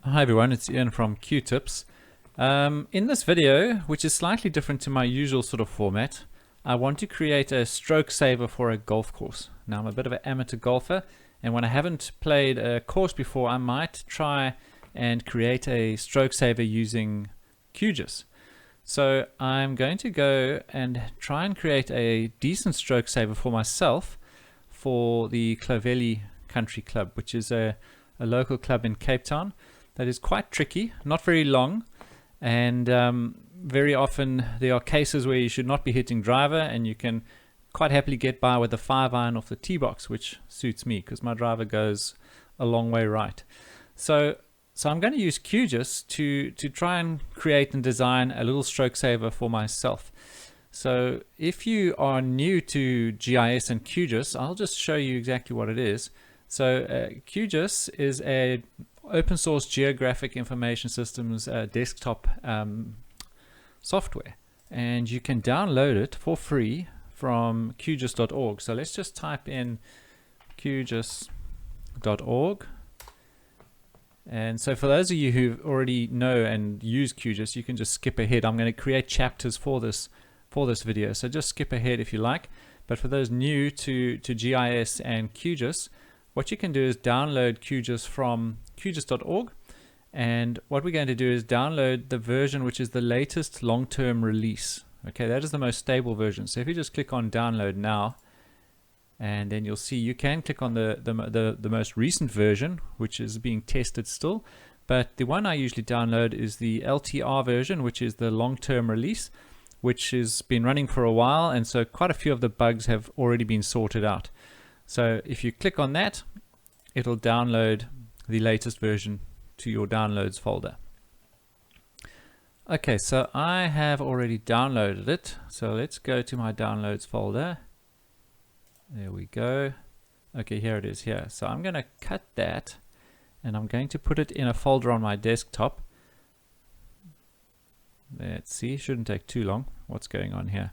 Hi everyone, it's Ian from QTips. In this video, which is slightly different to my usual sort of format, I want to create a stroke saver for a golf course. Now I'm a bit of an amateur golfer, and when I haven't played a course before, I might try and create a stroke saver using QGIS. So I'm going to go and try and create a decent stroke saver for myself for the Clovelly Country Club, which is a local club in Cape Town. That is quite tricky, not very long, and very often there are cases where you should not be hitting driver, and you can quite happily get by with a 5-iron off the tee box, which suits me because my driver goes a long way right. So I'm going to use QGIS to try and create and design a little stroke saver for myself. So if you are new to GIS and QGIS, I'll just show you exactly what it is. So QGIS is a open source geographic information systems desktop software, and you can download it for free from qgis.org. So let's just type in qgis.org. And so for those of you who already know and use QGIS, you can just skip ahead. I'm going to create chapters for this video, so just skip ahead if you like. But for those new to GIS and QGIS, what you can do is download QGIS from qgis.org, and what we're going to do is download the version which is the latest long-term release. Okay, that is the most stable version. So if you just click on download now, and then you'll see you can click on the most recent version, which is being tested still, but the one I usually download is the LTR version, which is the long-term release, which has been running for a while, and so quite a few of the bugs have already been sorted out. So if you click on that, it'll download the latest version to your downloads folder. Okay, so I have already downloaded it. So let's go to my downloads folder. There we go. Okay, here it is here. So I'm going to cut that, and I'm going to put it in a folder on my desktop. Let's see, shouldn't take too long. What's going on here?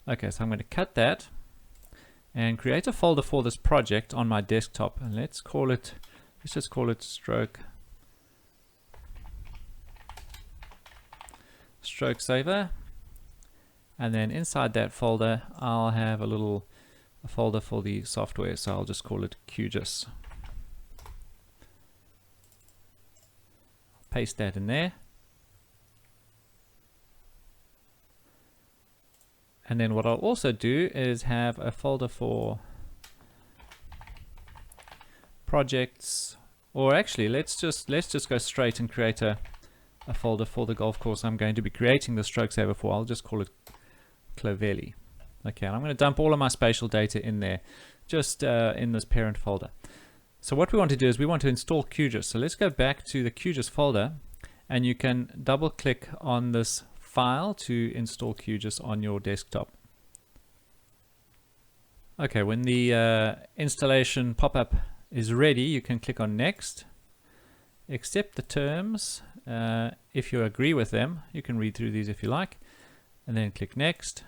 Okay, so I'm going to cut that and create a folder for this project on my desktop, and let's just call it stroke saver. And then inside that folder I'll have a folder for the software, so I'll just call it QGIS. Paste that in there. And then what I'll also do is have a folder for projects, or actually let's just go straight and create a folder for the golf course I'm going to be creating the stroke saver for. I'll just call it Clovelly. Okay, and I'm going to dump all of my spatial data in there, just in this parent folder. So what we want to do is we want to install QGIS. So let's go back to the QGIS folder, and you can double click on this file to install QGIS on your desktop. Okay, when the installation pop-up is ready, you can click on next, accept the terms. If you agree with them, you can read through these if you like, and then click next.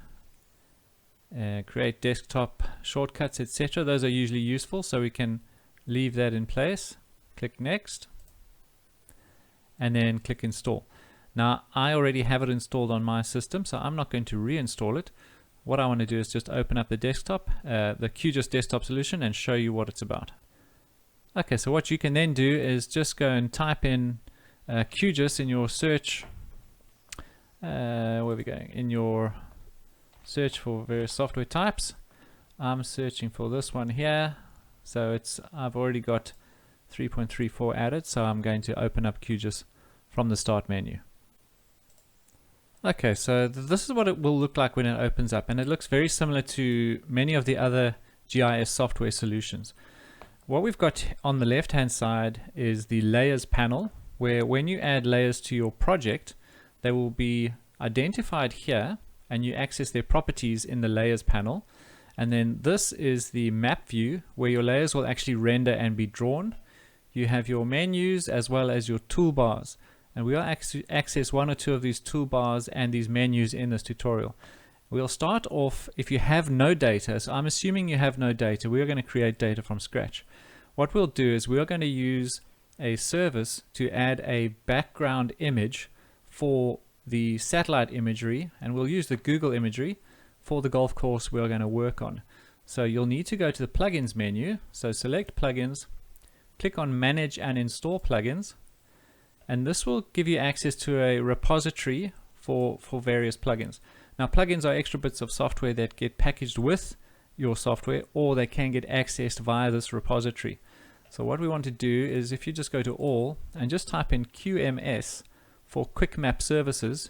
Create desktop shortcuts, etc. Those are usually useful, so we can leave that in place. Click next, and then click install. Now I already have it installed on my system, so I'm not going to reinstall it. What I want to do is just open up the desktop, the QGIS desktop solution, and show you what it's about. Okay, so what you can then do is just go and type in QGIS in your search. Where are we going? In your search for various software types. I'm searching for this one here. So I've already got 3.34 added, so I'm going to open up QGIS from the start menu. Okay, so this is what it will look like when it opens up, and it looks very similar to many of the other GIS software solutions. What we've got on the left hand side is the layers panel, where when you add layers to your project, they will be identified here, and you access their properties in the layers panel. And then this is the map view, where your layers will actually render and be drawn. You have your menus as well as your toolbars, and we'll access one or two of these toolbars and these menus in this tutorial. We'll start off, if you have no data, so I'm assuming you have no data, we are going to create data from scratch. What we'll do is we are going to use a service to add a background image for the satellite imagery, and we'll use the Google Imagery for the golf course we're going to work on. So you'll need to go to the plugins menu, so select plugins, click on manage and install plugins, and this will give you access to a repository for various plugins. Now plugins are extra bits of software that get packaged with your software, or they can get accessed via this repository. So what we want to do is, if you just go to all and just type in QMS for Quick Map Services,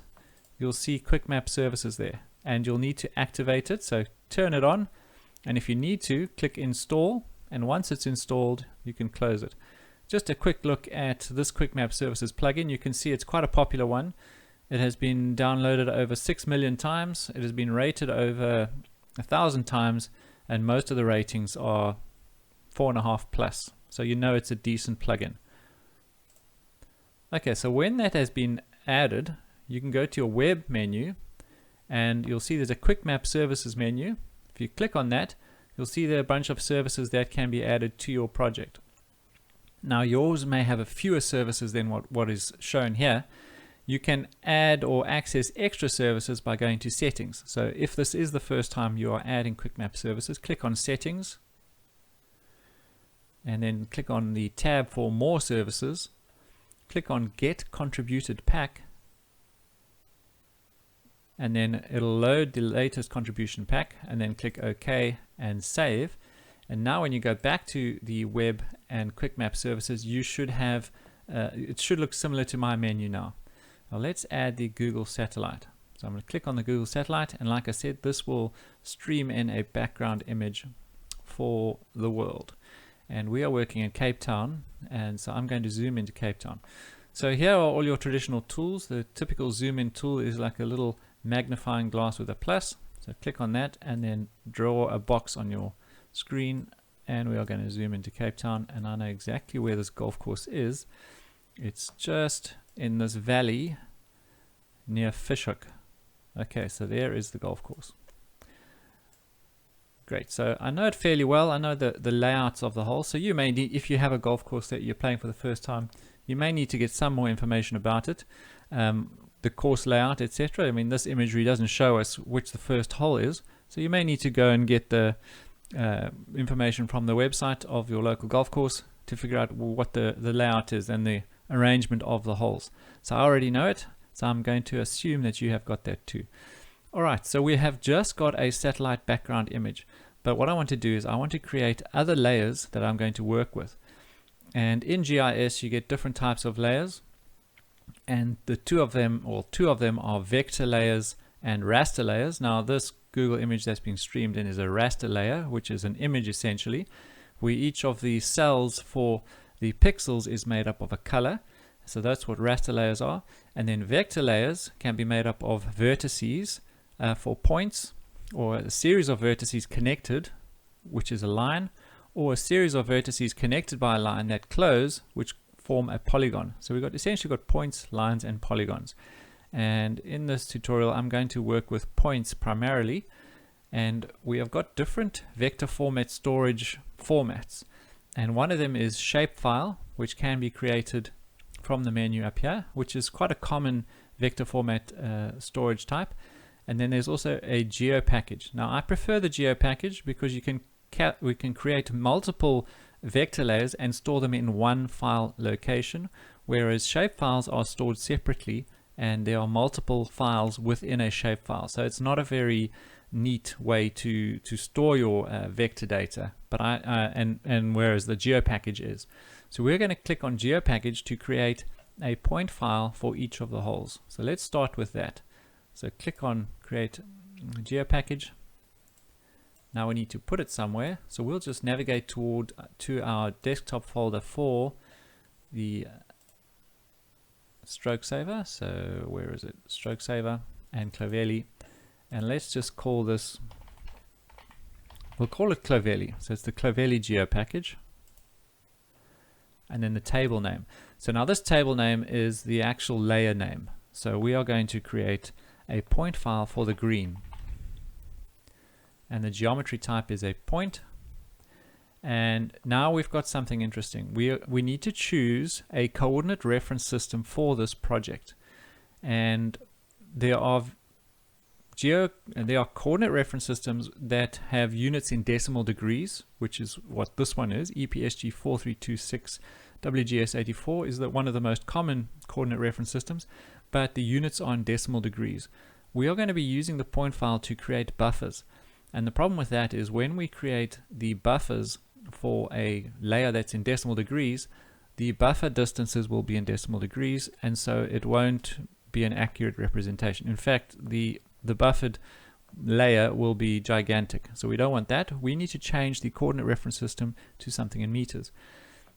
you'll see Quick Map Services there, and you'll need to activate it. So turn it on, and if you need to, click install, and once it's installed you can close it. Just a quick look at this Quick Map Services plugin. You can see it's quite a popular one. It has been downloaded over 6 million times. It has been rated over 1,000 times, and most of the ratings are 4.5 plus. So you know it's a decent plugin. Okay, so when that has been added, you can go to your web menu, and you'll see there's a Quick Map Services menu. If you click on that, you'll see there are a bunch of services that can be added to your project. Now yours may have a fewer services than what is shown here. You can add or access extra services by going to settings. So if this is the first time you are adding Quick Map Services, click on settings, and then click on the tab for more services, click on get contributed pack, and then it'll load the latest contribution pack, and then click OK and save. And now when you go back to the web and Quick Map Services, you should have it should look similar to my menu now. Now let's add the Google satellite. So I'm going to click on the Google satellite, and like I said, this will stream in a background image for the world. And we are working in Cape Town, and so I'm going to zoom into Cape Town. So here are all your traditional tools. The typical zoom in tool is like a little magnifying glass with a plus. So click on that and then draw a box on your screen, and we are going to zoom into Cape Town, and I know exactly where this golf course is. It's just in this valley near Fishhook. Okay, so there is the golf course. Great, so I know it fairly well. I know the layouts of the hole. So you may need, if you have a golf course that you're playing for the first time, you may need to get some more information about it, the course layout, etc. I mean, this imagery doesn't show us which the first hole is, so you may need to go and get the information from the website of your local golf course to figure out what the layout is and the arrangement of the holes. So I already know it, so I'm going to assume that you have got that too. Alright, so we have just got a satellite background image, but what I want to do is I want to create other layers that I'm going to work with. And in GIS you get different types of layers, and the two of them are vector layers and raster layers. Now this Google image that's being streamed in is a raster layer, which is an image essentially, where each of the cells for the pixels is made up of a color. So that's what raster layers are. And then vector layers can be made up of vertices for points, or a series of vertices connected, which is a line, or a series of vertices connected by a line that close, which form a polygon. So we've got essentially got points, lines, and polygons. And in this tutorial I'm going to work with points primarily, and we have got different vector format storage formats, and one of them is shapefile, which can be created from the menu up here, which is quite a common vector format storage type. And then there's also a geopackage. Now I prefer the geopackage because we can create multiple vector layers and store them in one file location, whereas shapefiles are stored separately and there are multiple files within a shapefile. So it's not a very neat way to store your vector data, but and whereas the geopackage is. So we're going to click on geopackage to create a point file for each of the holes. So let's start with that. So click on create geopackage. Now we need to put it somewhere, so we'll just navigate to our desktop folder for the stroke saver. So where is it? Stroke saver and Clovelly, and let's just call this, we'll call it Clovelly. So it's the Clovelly geopackage, and then the table name. So now this table name is the actual layer name. So we are going to create a point file for the green, and the geometry type is a point, And now we've got something interesting. We need to choose a coordinate reference system for this project. And there are coordinate reference systems that have units in decimal degrees, which is what this one is. EPSG 4326 WGS84 is one of the most common coordinate reference systems, but the units are in decimal degrees. We are going to be using the point file to create buffers. And the problem with that is when we create the buffers for a layer that's in decimal degrees, the buffer distances will be in decimal degrees, and so it won't be an accurate representation. In fact, the buffered layer will be gigantic, so we don't want that. We need to change the coordinate reference system to something in meters.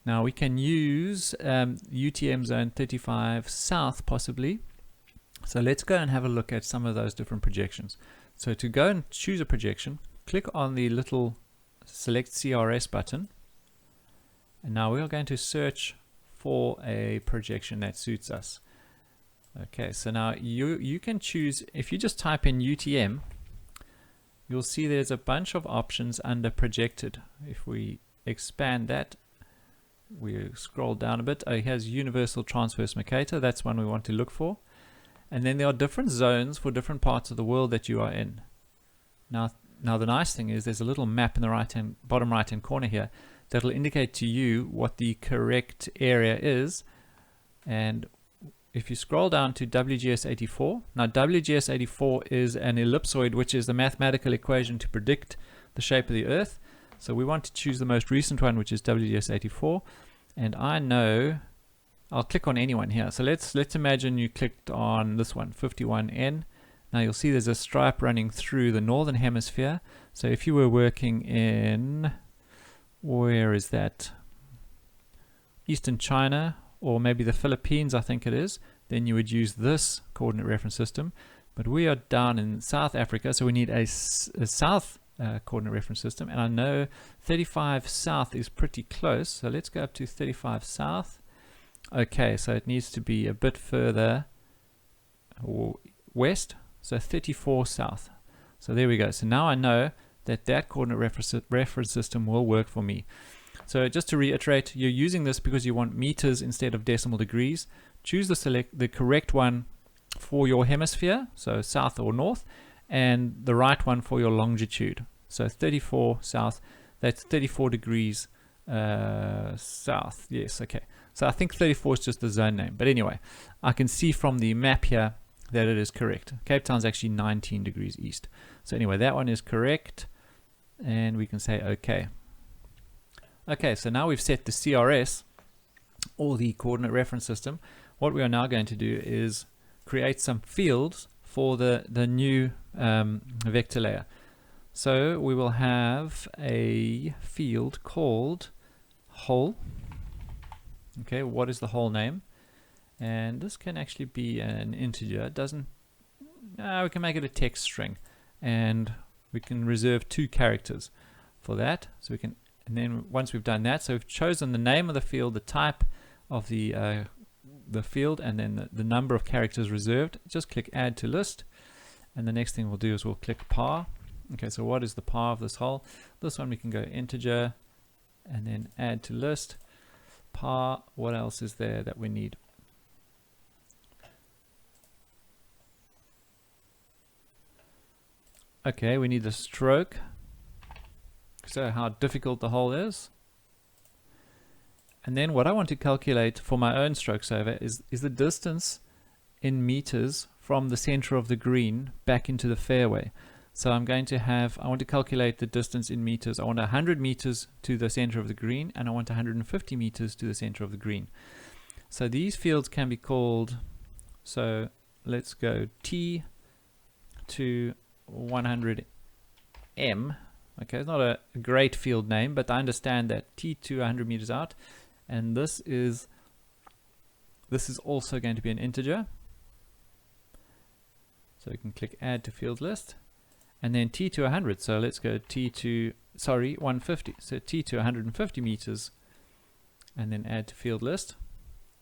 Now we can use UTM zone 35 south possibly. So let's go and have a look at some of those different projections. So to go and choose a projection, click on the little select CRS button, and now we are going to search for a projection that suits us. Okay, so now you can choose, if you just type in UTM, you'll see there's a bunch of options under projected. If we expand that, we scroll down a bit, it has universal transverse Mercator, that's one we want to look for. And then there are different zones for different parts of the world that you are in. Now the nice thing is there's a little map in the bottom right hand corner here that will indicate to you what the correct area is. And if you scroll down to WGS84, now WGS84 is an ellipsoid, which is the mathematical equation to predict the shape of the Earth. So we want to choose the most recent one, which is WGS84. And I know I'll click on anyone here. So let's imagine you clicked on this one, 51N. Now you'll see there's a stripe running through the northern hemisphere. So if you were working in, where is that? Eastern China, or maybe the Philippines, I think it is, then you would use this coordinate reference system. But we are down in South Africa, so we need a south coordinate reference system. And I know 35 south is pretty close. So let's go up to 35 south. Okay, so it needs to be a bit further west, so 34 south. So there we go. So now I know that coordinate reference system will work for me. So just to reiterate, you're using this because you want meters instead of decimal degrees. Choose the correct one for your hemisphere, so south or north, and the right one for your longitude. So 34 south, that's 34 degrees south. Yes, okay. So I think 34 is just the zone name. But anyway, I can see from the map here that it is correct. Cape Town is actually 19 degrees east. So anyway, that one is correct. And we can say OK. Okay, so now we've set the CRS, or the coordinate reference system. What we are now going to do is create some fields for the new vector layer. So we will have a field called whole. Okay, what is the whole name? And this can actually be an integer. It doesn't. We can make it a text string, and we can reserve 2 characters for that. So we can, and then once we've done that, so we've chosen the name of the field, the type of the field, and then the number of characters reserved. Just click Add to List, and the next thing we'll do is we'll click par. Okay, so what is the par of this whole? This one we can go integer, and then Add to List. Par, what else is there that we need? Okay, we need the stroke, so how difficult the whole is. And then what I want to calculate for my own stroke saver is the distance in meters from the center of the green back into the fairway. So I'm going to I want to calculate the distance in meters. I want 100 meters to the center of the green, and I want 150 meters to the center of the green. So these fields can be called, so let's go T to 100M. Okay, it's not a great field name, but I understand that T to 100 meters out, and this is also going to be an integer. So you can click Add to Field List. And then T to 100, so let's go T to, 150. So T to 150 meters, and then Add to Field List.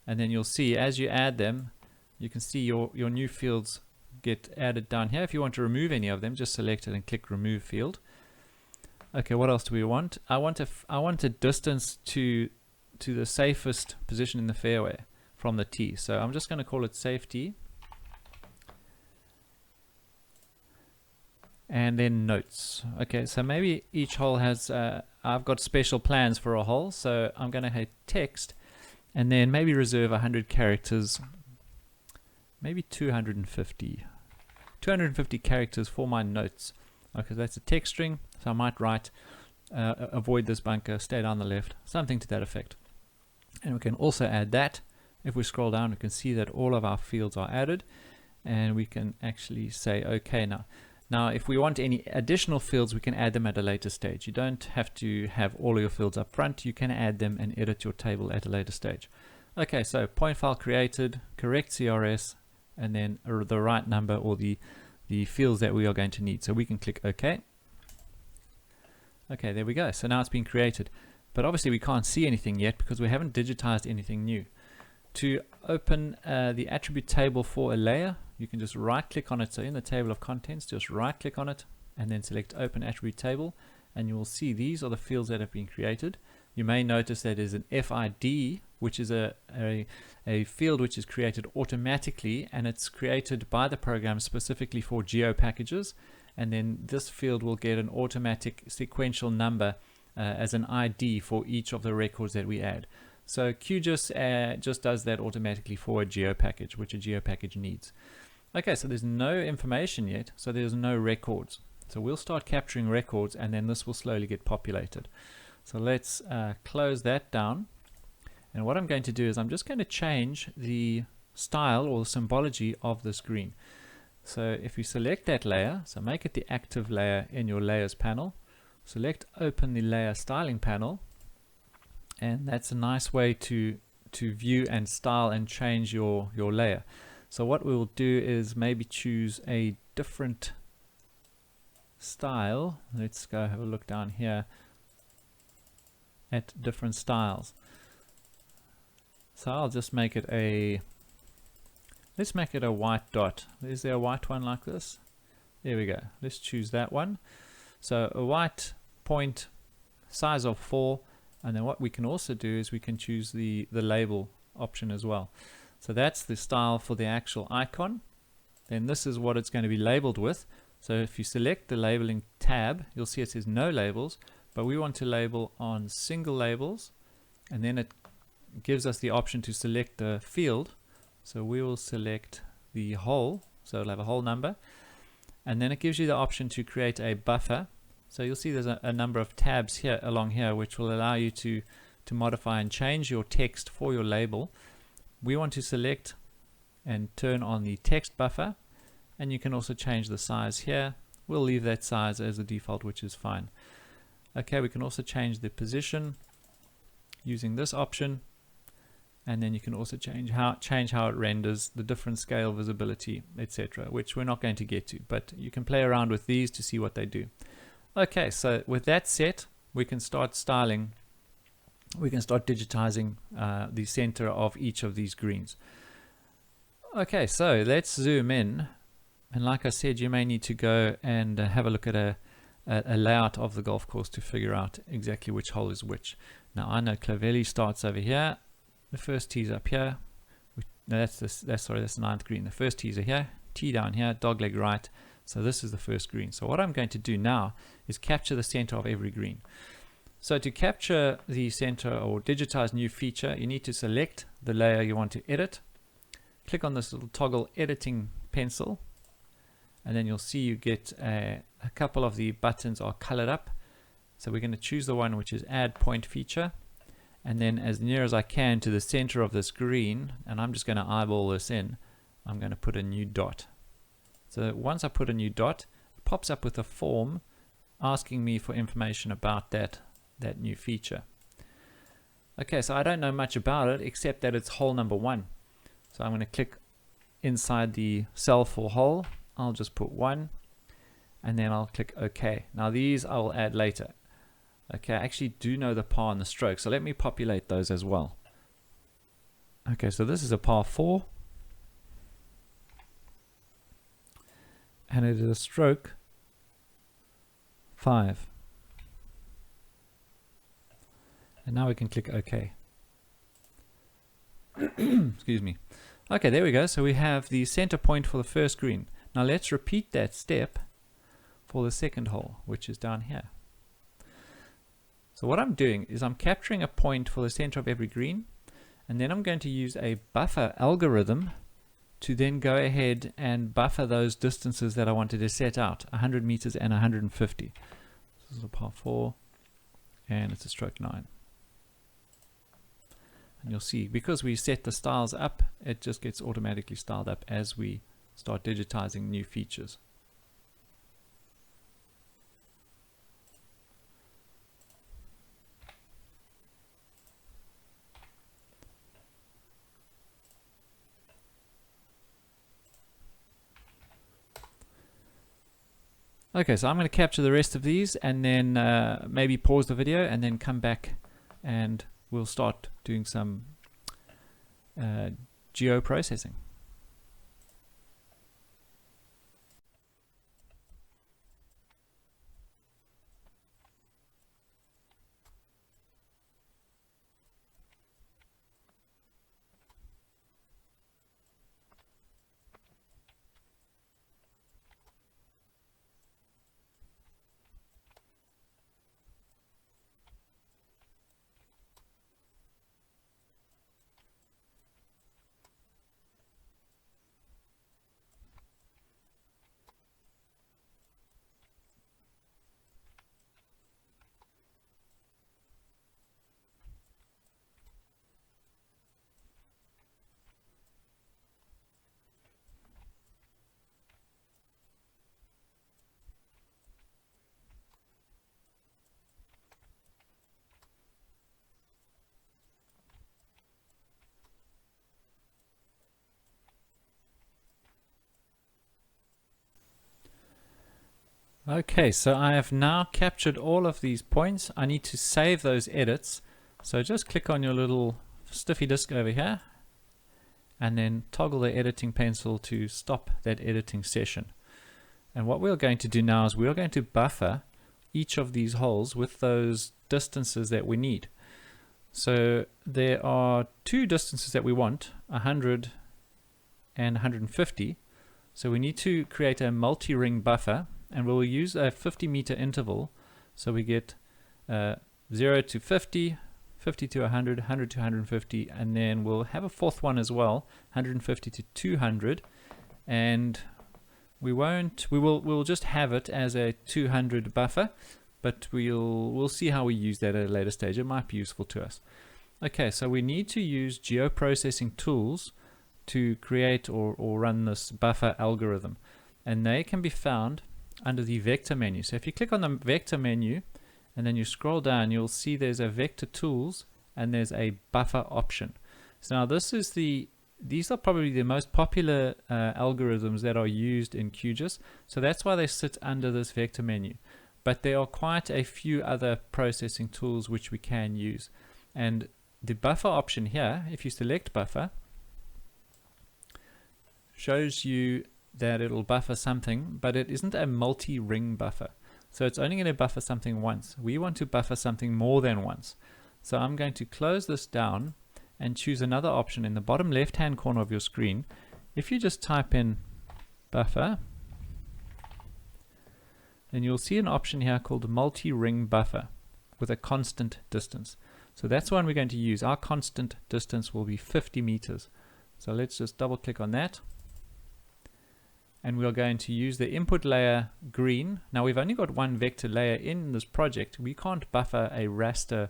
And then you'll see as you add them, you can see your new fields get added down here. If you want to remove any of them, just select it and click Remove Field. Okay, what else do we want? I want a distance to the safest position in the fairway from the tee. So I'm just going to call it safety. And then notes. Okay, so maybe each hole has, I've got special plans for a hole, so I'm going to hit text and then maybe reserve 100 characters, maybe 250 characters for my notes. Okay, that's a text string, so I might write avoid this bunker, stay down the left, something to that effect. And we can also add that. If we scroll down, we can see that all of our fields are added, and we can actually say okay now. Now, if we want any additional fields, we can add them at a later stage. You don't have to have all of your fields up front. You can add them and edit your table at a later stage. Okay, so point file created, correct CRS, and then the right number or the fields that we are going to need. So we can click OK. Okay, there we go. So now it's been created. But obviously we can't see anything yet because we haven't digitized anything new. To open the attribute table for a layer, you can just right click on it. So in the table of contents, just right click on it and then select open attribute table, and you will see these are the fields that have been created. You may notice that there's an FID, which is a field which is created automatically, and it's created by the program specifically for geopackages. And then this field will get an automatic sequential number as an ID for each of the records that we add. So QGIS just does that automatically for a geopackage, which a geopackage needs. Okay, so there's no information yet, so there's no records. So we'll start capturing records, and then this will slowly get populated. So let's close that down. And what I'm going to do is I'm just going to change the style or the symbology of this green. So if you select that layer, so make it the active layer in your layers panel, select open the layer styling panel, and that's a nice way to view and style and change your layer. So what we will do is maybe choose a different style. Let's go have a look down here at different styles. So I'll just make it let's make it a white dot. Is there a white one like this? There we go. Let's choose that one. So a white point, size of 4, and then what we can also do is we can choose the label option as well. So that's the style for the actual icon. Then this is what it's going to be labeled with. So if you select the labeling tab, you'll see it says no labels, but we want to label on single labels, and then it gives us the option to select the field. So we will select the whole, so it'll have a whole number, and then it gives you the option to create a buffer. So you'll see there's a number of tabs here along here which will allow you to modify and change your text for your label. We want to select and turn on the text buffer, and you can also change the size here. We'll leave that size as a default, which is fine. Okay, we can also change the position using this option, and then you can also change how it renders, the different scale, visibility, etc., which we're not going to get to, but you can play around with these to see what they do. Okay, so with that set, we can start styling. We can start digitizing the center of each of these greens. Okay, so let's zoom in, and like I said, you may need to go and have a look at a layout of the golf course to figure out exactly which hole is which. Now I know Clavelli starts over here. The first tee's up here. That's the ninth green. The first tees are here. Tee down here. Dogleg right. So this is the first green. So what I'm going to do now is capture the center of every green. So to capture the center or digitize new feature, you need to select the layer you want to edit. Click on this little toggle editing pencil, and then you'll see you get a couple of the buttons are colored up. So we're going to choose the one which is add point feature, and then as near as I can to the center of this green, and I'm just going to eyeball this in, I'm going to put a new dot. So once I put a new dot, it pops up with a form asking me for information about that new feature. Okay, so I don't know much about it except that it's hole number 1. So I'm going to click inside the cell for hole. I'll just put 1, and then I'll click OK. Now these I will add later. Okay, I actually do know the par and the stroke, so let me populate those as well. Okay, so this is a par 4, and it is a stroke 5. And now we can click OK. Excuse me. Okay, there we go. So we have the center point for the first green. Now let's repeat that step for the second hole, which is down here. So what I'm doing is I'm capturing a point for the center of every green, and then I'm going to use a buffer algorithm to then go ahead and buffer those distances that I wanted to set out, 100 meters and 150. This is a par 4, and it's a stroke 9. And you'll see, because we set the styles up, it just gets automatically styled up as we start digitizing new features. Okay, so I'm going to capture the rest of these and then maybe pause the video and then come back and we'll start doing some geoprocessing. Okay, so I have now captured all of these points. I need to save those edits. So just click on your little stiffy disk over here and then toggle the editing pencil to stop that editing session. And what we're going to do now is we're going to buffer each of these holes with those distances that we need. So there are two distances that we want, 100 and 150. So we need to create a multi-ring buffer, and we'll use a 50-meter interval. So we get 0 to 50, 50 to 100, 100 to 150, and then we'll have a fourth one as well, 150 to 200, and we'll just have it as a 200 buffer, but we'll see how we use that at a later stage. It might be useful to us. Okay, so we need to use geoprocessing tools to create or run this buffer algorithm, and they can be found under the vector menu. So if you click on the vector menu and then you scroll down, you'll see there's a vector tools and there's a buffer option. So now these are probably the most popular algorithms that are used in QGIS, so that's why they sit under this vector menu. But there are quite a few other processing tools which we can use, and the buffer option here, if you select buffer, shows you that it'll buffer something, but it isn't a multi-ring buffer. So it's only going to buffer something once. We want to buffer something more than once. So I'm going to close this down and choose another option in the bottom left-hand corner of your screen. If you just type in buffer, then you'll see an option here called multi-ring buffer with a constant distance. So that's one we're going to use. Our constant distance will be 50 meters. So let's just double click on that. And we're going to use the input layer green. Now we've only got one vector layer in this project. We can't buffer a raster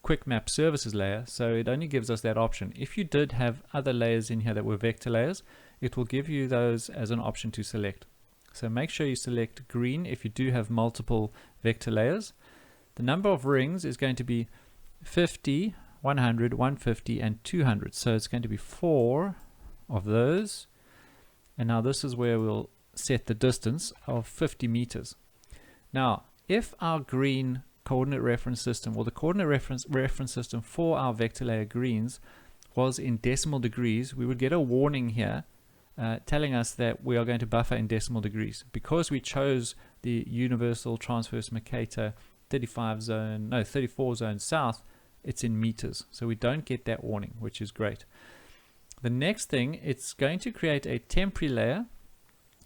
quick map services layer, so it only gives us that option. If you did have other layers in here that were vector layers, it will give you those as an option to select. So make sure you select green if you do have multiple vector layers. The number of rings is going to be 50, 100, 150, and 200. So it's going to be 4 of those. And now this is where we'll set the distance of 50 meters. Now, if our green coordinate reference system, or the coordinate reference system for our vector layer greens, was in decimal degrees, we would get a warning here telling us that we are going to buffer in decimal degrees. Because we chose the Universal Transverse Mercator 34 zones south, it's in meters. So we don't get that warning, which is great. The next thing, it's going to create a temporary layer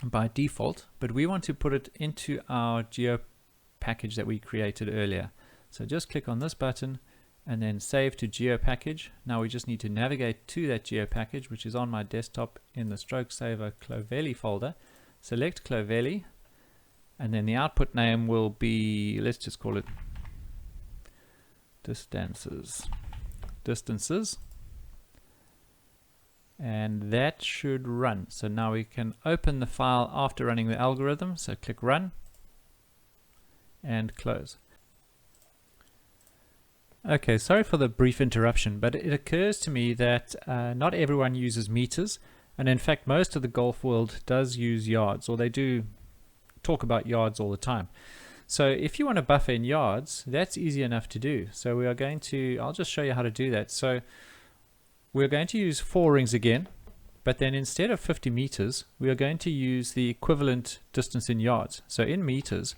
by default, but we want to put it into our geopackage that we created earlier. So just click on this button and then save to geopackage. Now we just need to navigate to that geopackage, which is on my desktop in the stroke saver Clovelly folder. Select Clovelly, and then the output name will be, let's just call it distances, and that should run. So now we can open the file after running the algorithm. So click run and close. Okay, sorry for the brief interruption, but it occurs to me that not everyone uses meters, and in fact most of the golf world does use yards, or they do talk about yards all the time. So if you want to buffer in yards, that's easy enough to do. So we are going to, I'll just show you how to do that. So we're going to use 4 rings again, but then instead of 50 meters, we are going to use the equivalent distance in yards. So in meters,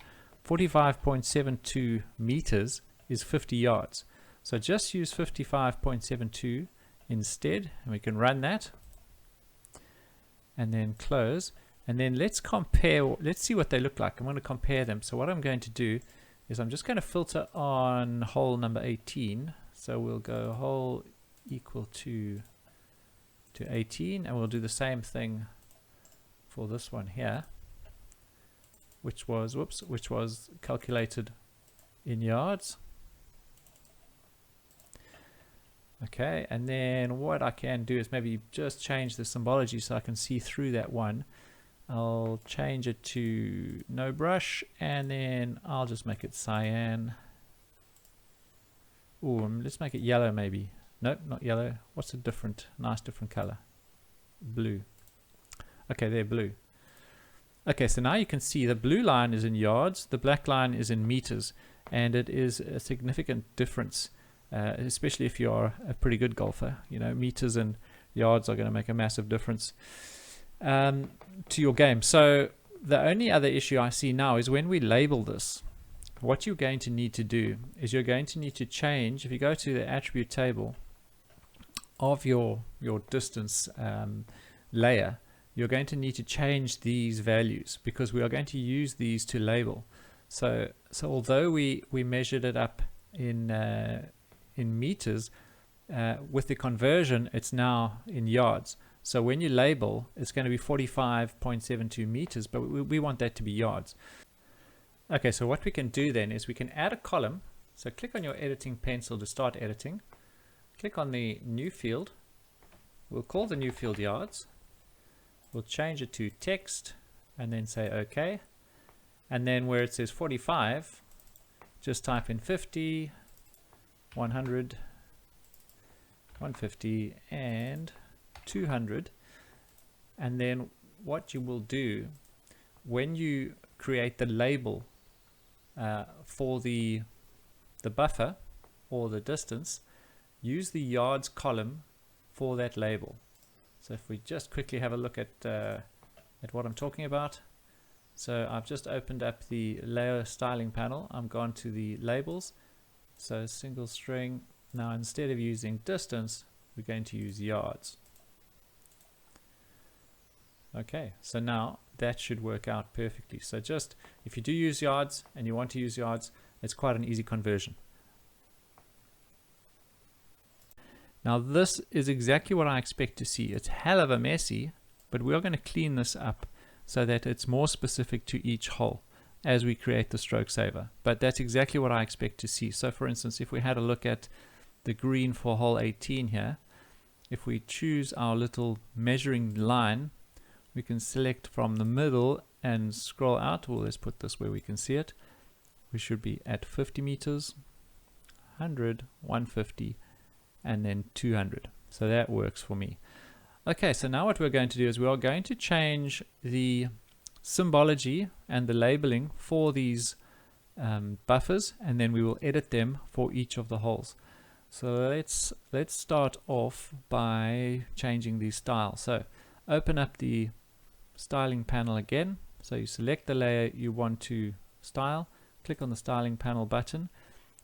45.72 meters is 50 yards. So just use 55.72 instead, and we can run that and then close. And then let's compare, let's see what they look like. I'm going to compare them. So what I'm going to do is I'm just going to filter on hole number 18. So we'll go hole equal to 18, and we'll do the same thing for this one here, which was calculated in yards. Okay, and then what I can do is maybe just change the symbology so I can see through that one. I'll change it to no brush, and then I'll just make it cyan. Ooh, let's make it yellow maybe. Nope, not yellow. What's a nice different color? Blue. Okay, they're blue. Okay, so now you can see the blue line is in yards, the black line is in meters, and it is a significant difference, especially if you are a pretty good golfer. You know, meters and yards are going to make a massive difference to your game. So the only other issue I see now is when we label this, what you're going to need to do is you're going to need to change, if you go to the attribute table of your distance layer, you're going to need to change these values because we are going to use these to label. So although we measured it up in meters, with the conversion it's now in yards. So when you label, it's going to be 45.72 meters, but we want that to be yards. Okay, so what we can do then is we can add a column. So click on your editing pencil to start editing. Click on the new field. We'll call the new field yards. We'll change it to text and then say OK. And then where it says 45, just type in 50, 100, 150, and 200. And then what you will do when you create the label for the buffer or the distance, use the yards column for that label. So if we just quickly have a look at what I'm talking about. So I've just opened up the layer styling panel. I'm gone to the labels. So single string. Now instead of using distance, we're going to use yards. Okay, so now that should work out perfectly. So just if you do use yards and you want to use yards, it's quite an easy conversion. Now this is exactly what I expect to see. It's hell of a messy, but we are going to clean this up so that it's more specific to each hole as we create the stroke saver. But that's exactly what I expect to see. So for instance, if we had a look at the green for hole 18 here, if we choose our little measuring line, we can select from the middle and scroll out. Well, let's put this where we can see it. We should be at 50 meters, 100, 150, and then 200. So that works for me. Okay, so now what we're going to do is we are going to change the symbology and the labeling for these buffers, and then we will edit them for each of the holes. So let's start off by changing the style. So open up the styling panel again. So you select the layer you want to style, click on the styling panel button,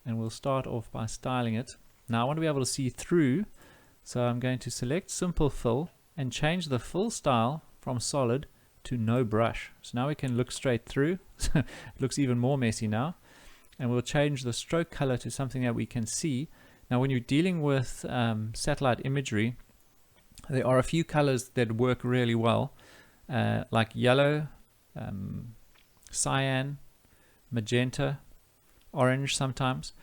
and we'll start off by styling it. Now I want to be able to see through, so I'm going to select simple fill and change the fill style from solid to no brush. So now we can look straight through. It looks even more messy now. And we'll change the stroke color to something that we can see. Now when you're dealing with satellite imagery, there are a few colors that work really well, like yellow, cyan, magenta, orange sometimes,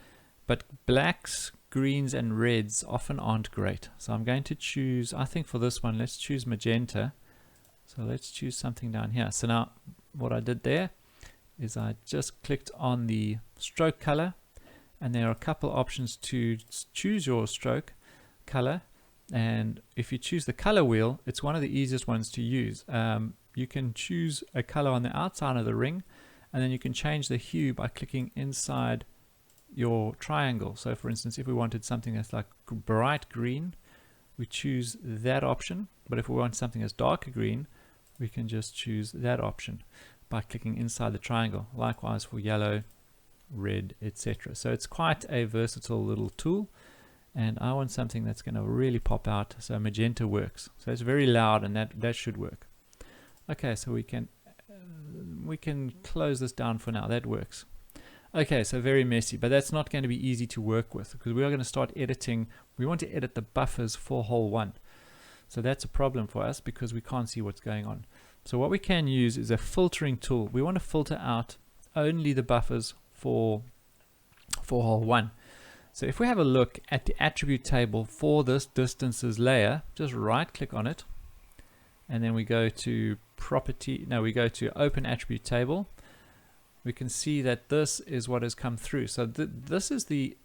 but blacks, greens and reds often aren't great. So I'm going to choose, I think for this one, let's choose magenta. So let's choose something down here. So now what I did there is I just clicked on the stroke color, and there are a couple options to choose your stroke color. And if you choose the color wheel, it's one of the easiest ones to use. You can choose a color on the outside of the ring, and then you can change the hue by clicking inside your triangle. So for instance, if we wanted something that's like bright green, we choose that option. But if we want something that's darker green, we can just choose that option by clicking inside the triangle. Likewise for yellow, red, etc. So it's quite a versatile little tool, and I want something that's going to really pop out. So magenta works. So it's very loud, and that should work. Okay, so we can close this down for now. That works. Okay, so very messy, but that's not going to be easy to work with, because we are going to start editing. We want to edit the buffers for hole 1. So that's a problem for us because we can't see what's going on. So what we can use is a filtering tool. We want to filter out only the buffers for hole 1. So if we have a look at the attribute table for this distances layer, just right click on it, and then we go to we go to open attribute table. We can see that this is what has come through. So this is the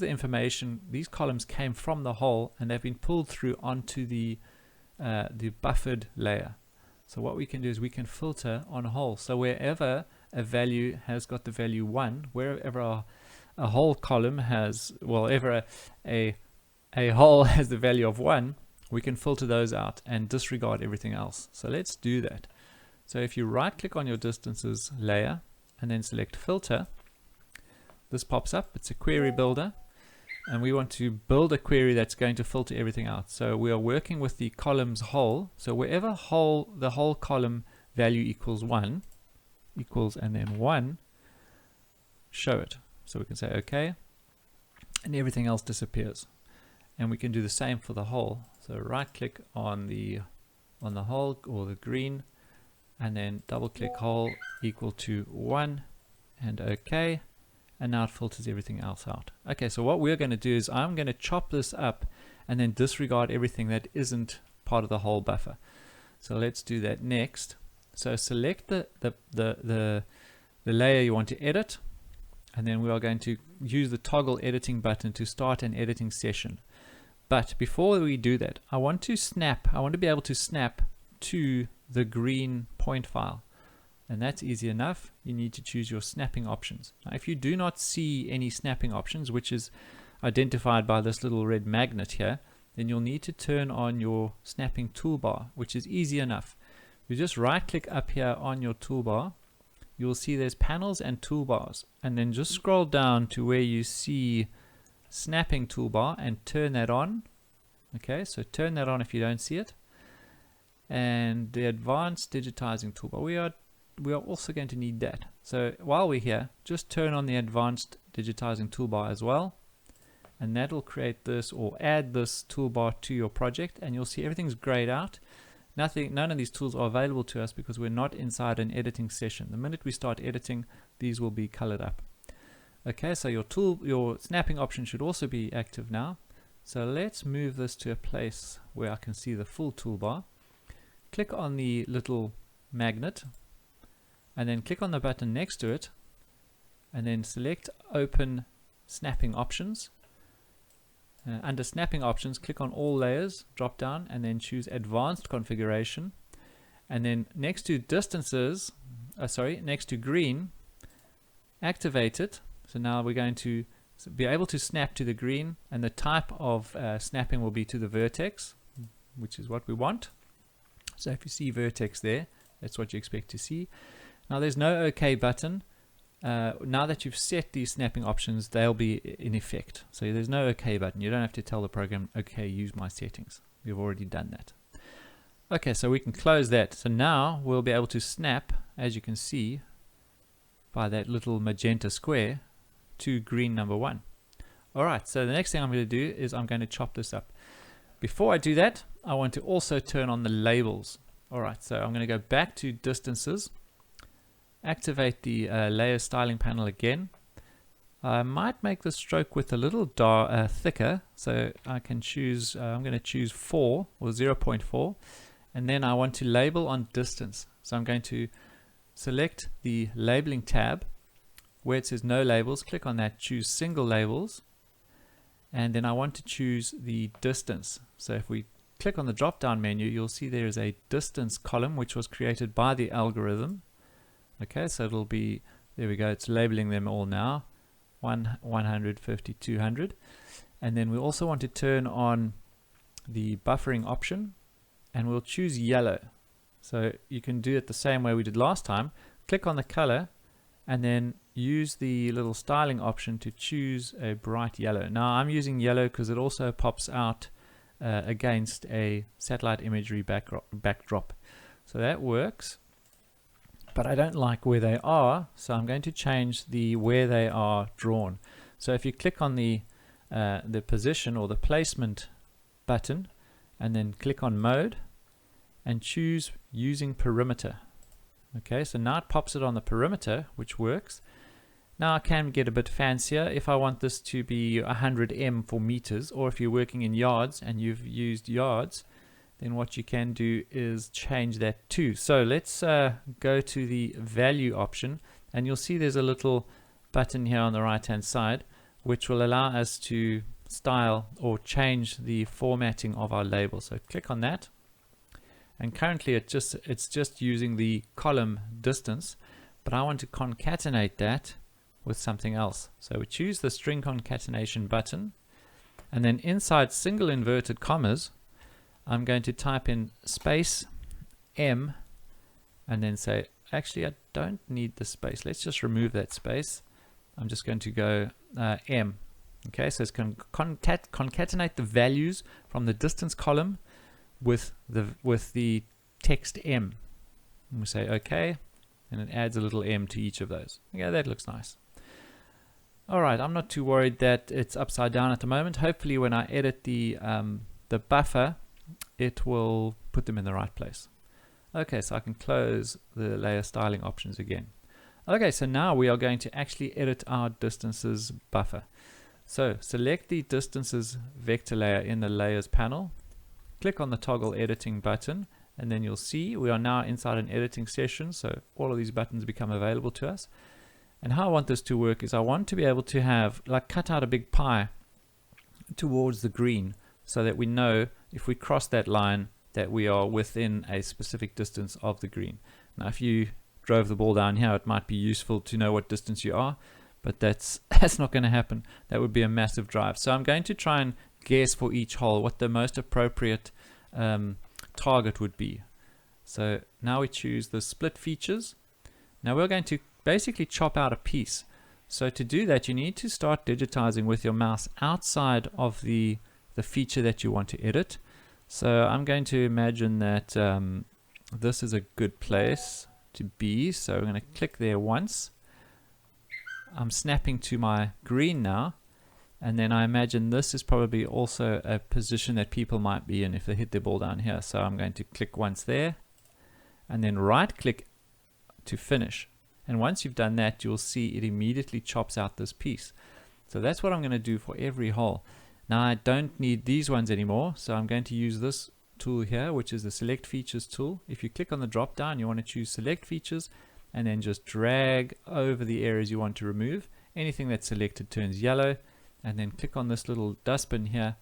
information. These columns came from the hole, and they've been pulled through onto the buffered layer. So what we can do is we can filter on hole. So wherever a value has got the value 1, wherever a whole column has, well, ever a hole has the value of 1, we can filter those out and disregard everything else. So let's do that. So if you right click on your distances layer and then select filter, this pops up. It's a query builder, and we want to build a query that's going to filter everything out. So we are working with the columns whole. So wherever the whole column value equals 1, and then 1, show it. So we can say OK, and everything else disappears. And we can do the same for the whole. So right click on the whole or the green, and then double click whole equal to 1 and OK, and now it filters everything else out. Okay, so what we're going to do is I'm going to chop this up and then disregard everything that isn't part of the whole buffer. So let's do that next. So select the layer you want to edit, and then we are going to use the toggle editing button to start an editing session. But before we do that, I want to be able to snap to the green point file, and that's easy enough. You need to choose your snapping options. Now if you do not see any snapping options, which is identified by this little red magnet here, then you'll need to turn on your snapping toolbar, which is easy enough. You just right click up here on your toolbar, you'll see there's panels and toolbars, and then just scroll down to where you see snapping toolbar and turn that on. Okay, so turn that on if you don't see it. And the advanced digitizing toolbar, we are also going to need that. So while we're here, just turn on the advanced digitizing toolbar as well, and that will create this or add this toolbar to your project, and you'll see everything's grayed out. None of these tools are available to us because we're not inside an editing session. The minute we start editing, these will be colored up. Okay, so your snapping option should also be active now. So let's move this to a place where I can see the full toolbar. Click on the little magnet, and then click on the button next to it, and then select Open Snapping Options. Under Snapping Options, click on All Layers, drop down, and then choose Advanced Configuration. And then next to distances, next to green, activate it. So now we're going to be able to snap to the green, and the type of snapping will be to the vertex, which is what we want. So if you see vertex there, that's what you expect to see. Now there's no OK button. Now that you've set these snapping options, they'll be in effect. So there's no OK button. You don't have to tell the program, OK, use my settings. You've already done that. Okay, so we can close that. So now we'll be able to snap, as you can see, by that little magenta square to green number 1. Alright, so the next thing I'm going to do is I'm going to chop this up. Before I do that, I want to also turn on the labels. Alright, so I'm going to go back to distances, activate the layer styling panel again. I might make the stroke width a little thicker, so I can choose, I'm going to choose 4 or 0.4, and then I want to label on distance. So I'm going to select the labeling tab where it says no labels, click on that, choose single labels, and then I want to choose the distance. So if we click on the drop down menu, you'll see there is a distance column which was created by the algorithm. Okay, so it'll be, there we go, it's labeling them all now, 100, 50, 200. And then we also want to turn on the buffering option, and we'll choose yellow. So you can do it the same way we did last time. Click on the color and then use the little styling option to choose a bright yellow. Now I'm using yellow because it also pops out against a satellite imagery backdrop. So that works, but I don't like where they are, so I'm going to change the where they are drawn. So if you click on the position or the placement button and then click on mode and choose using perimeter. Okay, so now it pops it on the perimeter, which works. Now I can get a bit fancier if I want this to be 100 m for meters, or if you're working in yards and you've used yards, then what you can do is change that too. So let's go to the value option, and you'll see there's a little button here on the right hand side which will allow us to style or change the formatting of our label. So click on that, and currently it's just using the column distance, but I want to concatenate that with something else. So we choose the string concatenation button, and then inside single inverted commas I'm going to type in space M and then say, actually I don't need the space, let's just remove that space. I'm just going to go M. Okay, so it's going to concatenate the values from the distance column with the text M. And we say OK, and it adds a little M to each of those. Okay, that looks nice. Alright, I'm not too worried that it's upside down at the moment. Hopefully when I edit the buffer, it will put them in the right place. Okay, so I can close the layer styling options again. Okay, so now we are going to actually edit our distances buffer. So select the distances vector layer in the layers panel, click on the toggle editing button, and then you'll see we are now inside an editing session, so all of these buttons become available to us. And how I want this to work is I want to be able to have, like, cut out a big pie towards the green so that we know if we cross that line that we are within a specific distance of the green. Now if you drove the ball down here, it might be useful to know what distance you are, but that's not going to happen. That would be a massive drive. So I'm going to try and guess for each hole what the most appropriate target would be. So now we choose the split features. Now we're going to basically chop out a piece. So to do that, you need to start digitizing with your mouse outside of the feature that you want to edit. So I'm going to imagine that this is a good place to be. So I'm going to click there once. I'm snapping to my green now, and then I imagine this is probably also a position that people might be in if they hit their ball down here. So I'm going to click once there and then right click to finish. And once you've done that, you'll see it immediately chops out this piece. So that's what I'm going to do for every hole. Now I don't need these ones anymore, so I'm going to use this tool here, which is the select features tool. If you click on the drop down, you want to choose select features and then just drag over the areas you want to remove. Anything that's selected turns yellow, and then click on this little dustbin here,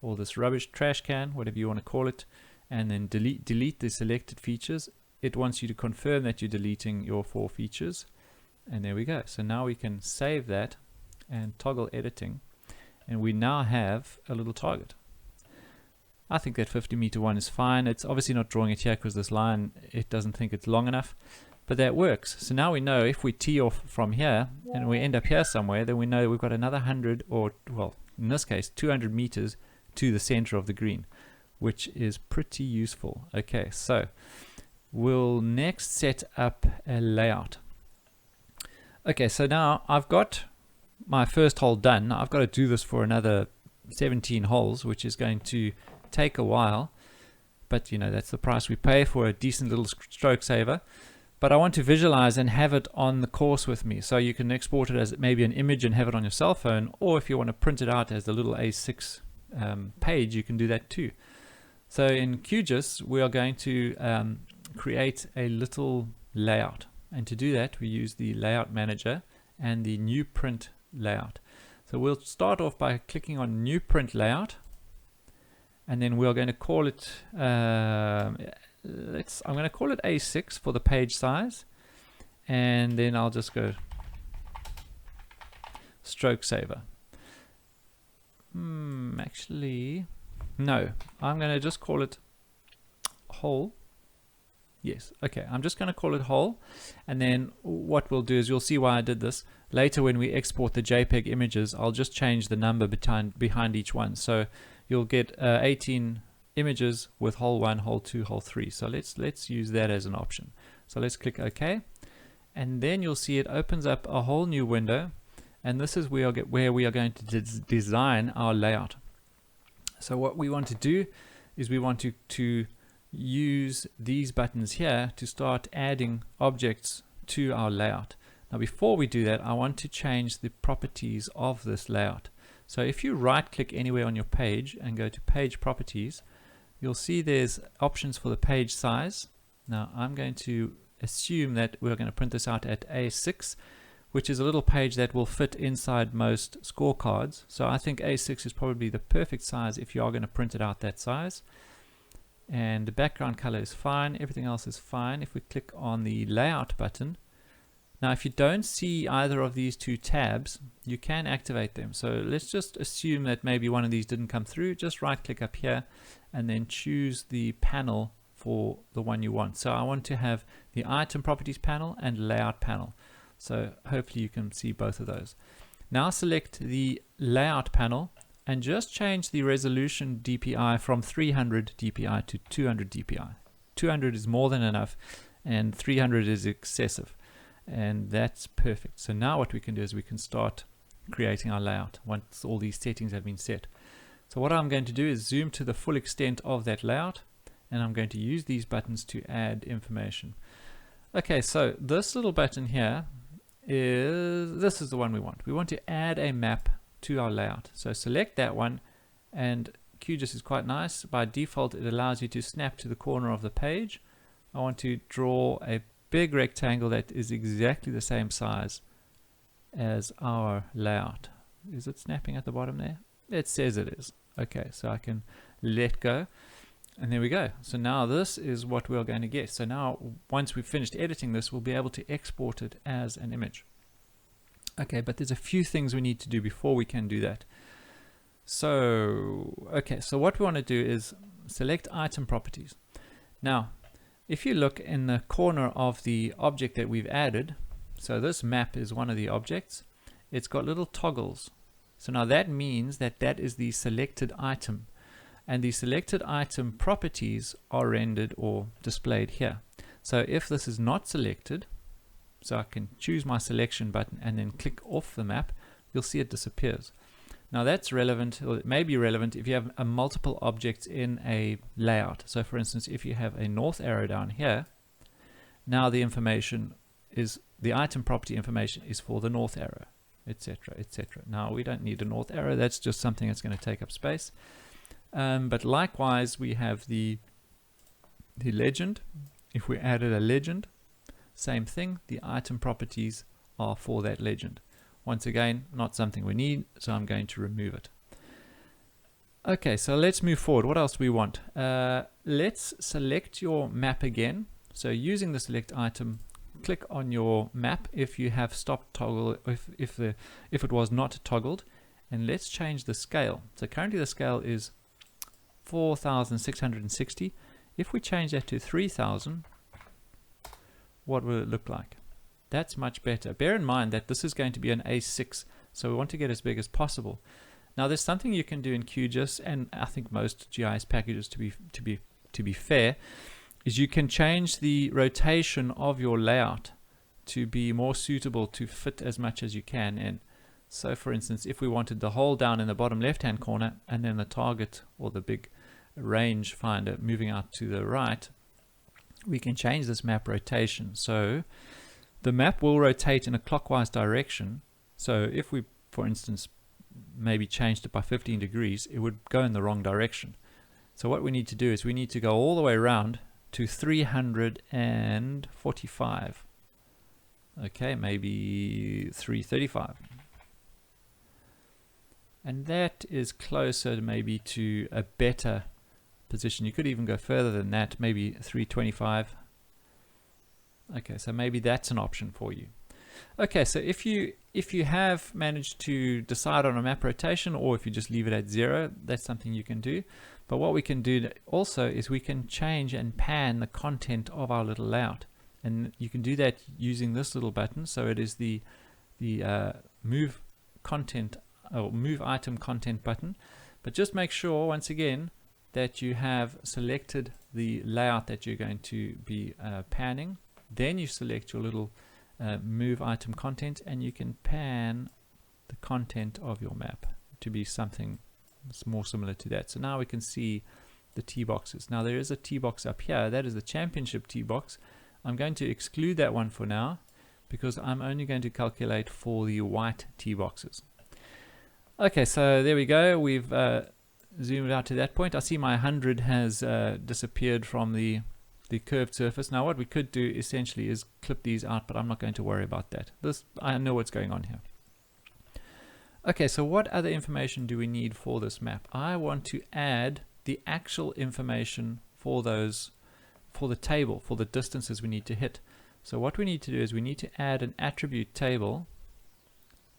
or this rubbish trash can, whatever you want to call it, and then delete the selected features. It wants you to confirm that you're deleting your 4 features, and there we go. So now we can save that and toggle editing, and we now have a little target. I think that 50 meter one is fine. It's obviously not drawing it here because this line, it doesn't think it's long enough, but that works. So now we know if we tee off from here and we end up here somewhere, then we know we've got another 100, or well, in this case 200 meters to the center of the green, which is pretty useful. Okay, so we'll next set up a layout. Okay, so now I've got my first hole done. Now I've got to do this for another 17 holes, which is going to take a while, but you know, that's the price we pay for a decent little stroke saver. But I want to visualize and have it on the course with me, so you can export it as maybe an image and have it on your cell phone, or if you want to print it out as a little A6 page, you can do that too. So in QGIS we are going to create a little layout, and to do that we use the layout manager and the new print layout. So we'll start off by clicking on new print layout, and then we're going to call it I'm going to call it A6 for the page size, and then I'll just go stroke saver. Actually no, I'm going to just call it whole. Yes, okay, I'm just going to call it whole, and then what we'll do is, you'll see why I did this later when we export the JPEG images. I'll just change the number behind each one, so you'll get 18 images with hole 1, hole 2, hole 3. So let's use that as an option. So let's click OK, and then you'll see it opens up a whole new window, and this is where we are going to design our layout. So what we want to do is we want to use these buttons here to start adding objects to our layout. Now before we do that, I want to change the properties of this layout. So if you right click anywhere on your page and go to page properties, you'll see there's options for the page size. Now I'm going to assume that we're going to print this out at A6, which is a little page that will fit inside most scorecards. So I think A6 is probably the perfect size if you are going to print it out that size. And the background color is fine, everything else is fine. If we click on the layout button, now if you don't see either of these two tabs, you can activate them. So let's just assume that maybe one of these didn't come through. Just right click up here and then choose the panel for the one you want. So I want to have the item properties panel and layout panel. So hopefully you can see both of those. Now select the layout panel and just change the resolution DPI from 300 DPI to 200 DPI. 200 is more than enough and 300 is excessive, and that's perfect. So now what we can do is we can start creating our layout once all these settings have been set. So what I'm going to do is zoom to the full extent of that layout, and I'm going to use these buttons to add information. Okay, so this little button here this is the one we want. We want to add a map to our layout. So select that one, and QGIS is quite nice. By default it allows you to snap to the corner of the page. I want to draw a big rectangle that is exactly the same size as our layout. Is it snapping at the bottom there? It says it is. Okay, so I can let go, and there we go. So now this is what we're going to get. So now once we've finished editing this, we'll be able to export it as an image. Okay, but there's a few things we need to do before we can do that. So okay, so what we want to do is select item properties. Now if you look in the corner of the object that we've added, so this map is one of the objects, it's got little toggles. So now that means that that is the selected item, and the selected item properties are rendered or displayed here. So if this is not selected, so I can choose my selection button and then click off the map, you'll see it disappears. Now that's relevant, or it may be relevant if you have multiple objects in a layout. So for instance, if you have a north arrow down here, now the information is, the item property information is for the north arrow, etc., etc. Now we don't need a north arrow, that's just something that's going to take up space. But likewise we have the legend. If we added a legend, same thing, the item properties are for that legend. Once again, not something we need, so I'm going to remove it. Okay, so let's move forward. What else do we want? Let's select your map again. So using the select item, click on your map if you have stopped toggle, if it was not toggled, and let's change the scale. So currently the scale is 4,660. If we change that to 3,000, what will it look like? That's much better. Bear in mind that this is going to be an A6, so we want to get as big as possible. Now there's something you can do in QGIS, and I think most GIS packages, to be fair, is you can change the rotation of your layout to be more suitable to fit as much as you can in. So for instance, if we wanted the hole down in the bottom left hand corner and then the target or the big range finder moving out to the right, we can change this map rotation. So the map will rotate in a clockwise direction. So if we, for instance, maybe changed it by 15 degrees, it would go in the wrong direction. So what we need to do is we need to go all the way around to 345. Okay, maybe 335. And that is closer maybe to a better position. You could even go further than that, maybe 325. Okay, so maybe that's an option for you. Okay, so if you have managed to decide on a map rotation, or if you just leave it at 0, that's something you can do. But what we can do also is we can change and pan the content of our little layout, and you can do that using this little button. So it is the move content or move item content button. But just make sure once again that you have selected the layout that you're going to be panning. Then you select your little move item content, and you can pan the content of your map to be something that's more similar to that. So now we can see the T boxes. Now there is a T box up here. That is the championship T box. I'm going to exclude that one for now because I'm only going to calculate for the white T boxes. Okay, so there we go. We've zoomed out to that point. I see my 100 has disappeared from the curved surface. Now what we could do essentially is clip these out, but I'm not going to worry about that. I know what's going on here. Okay, so what other information do we need for this map? I want to add the actual information for the table, for the distances we need to hit. So what we need to do is we need to add an attribute table.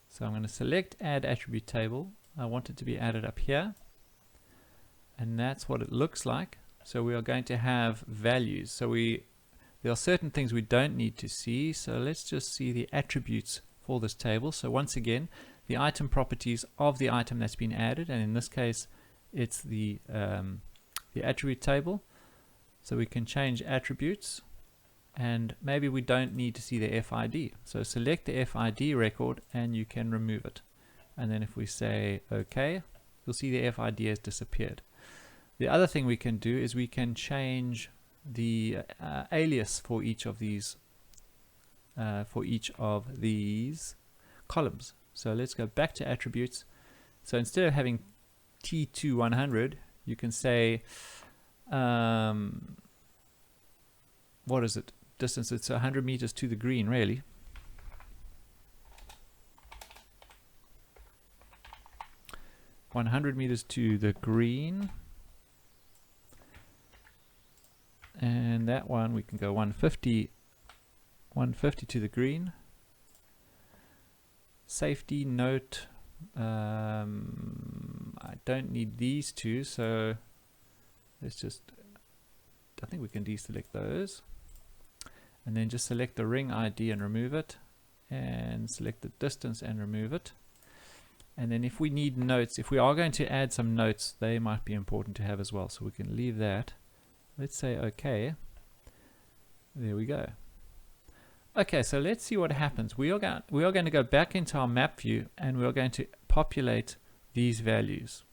So I'm going to select add attribute table. I want it to be added up here, and that's what it looks like. So we are going to have values. So there are certain things we don't need to see. So let's just see the attributes for this table. So once again, the item properties of the item that's been added, and in this case it's the attribute table. So we can change attributes, and maybe we don't need to see the FID. So select the FID record and you can remove it. And then if we say OK, you'll see the FID has disappeared. The other thing we can do is we can change the alias for each of these columns. So let's go back to attributes. So instead of having T2100, you can say what is it? Distance. It's 100 meters to the green, really. $100 meters to the green. And that one we can go 150 to the green. Safety note, I don't need these two, so let's just, I think we can deselect those, and then just select the ring ID and remove it, and select the distance and remove it. And then if we need notes, if we are going to add some notes, they might be important to have as well, so we can leave that. Let's say OK. There we go. Okay, so let's see what happens. We are going to go back into our map view, and we are going to populate these values.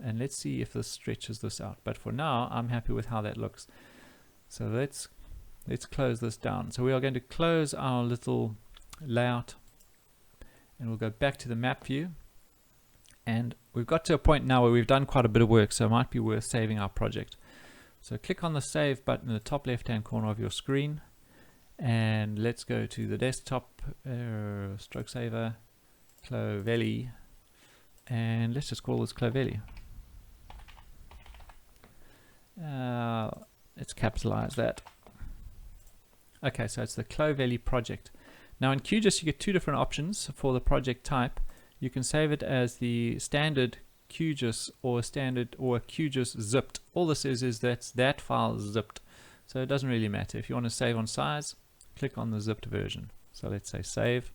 And let's see if this stretches this out. But for now, I'm happy with how that looks. So let's close this down. So we are going to close our little layout, and we'll go back to the map view. And we've got to a point now where we've done quite a bit of work, so it might be worth saving our project. So click on the Save button in the top left-hand corner of your screen, and let's go to the desktop, stroke saver, Clovelly, and let's just call this Clovelly. Let's capitalize that. Okay, so it's the Clovelly project. Now in QGIS you get two different options for the project type. You can save it as the standard QGIS or a QGIS zipped. All this is that's that file zipped, so it doesn't really matter. If you want to save on size, click on the zipped version. So let's say save,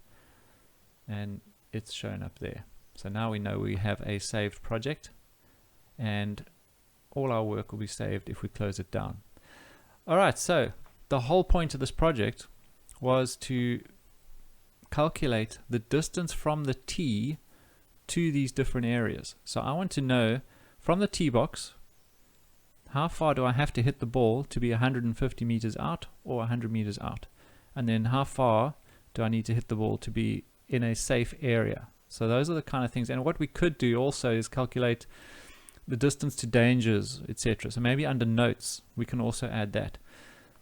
and it's shown up there. So now we know we have a saved project, and all our work will be saved if we close it down. Alright, so the whole point of this project was to calculate the distance from the tee to these different areas. So I want to know from the tee box, how far do I have to hit the ball to be 150 meters out or 100 meters out? And then how far do I need to hit the ball to be in a safe area? So those are the kind of things. And what we could do also is calculate the distance to dangers, etc. So maybe under notes, we can also add that.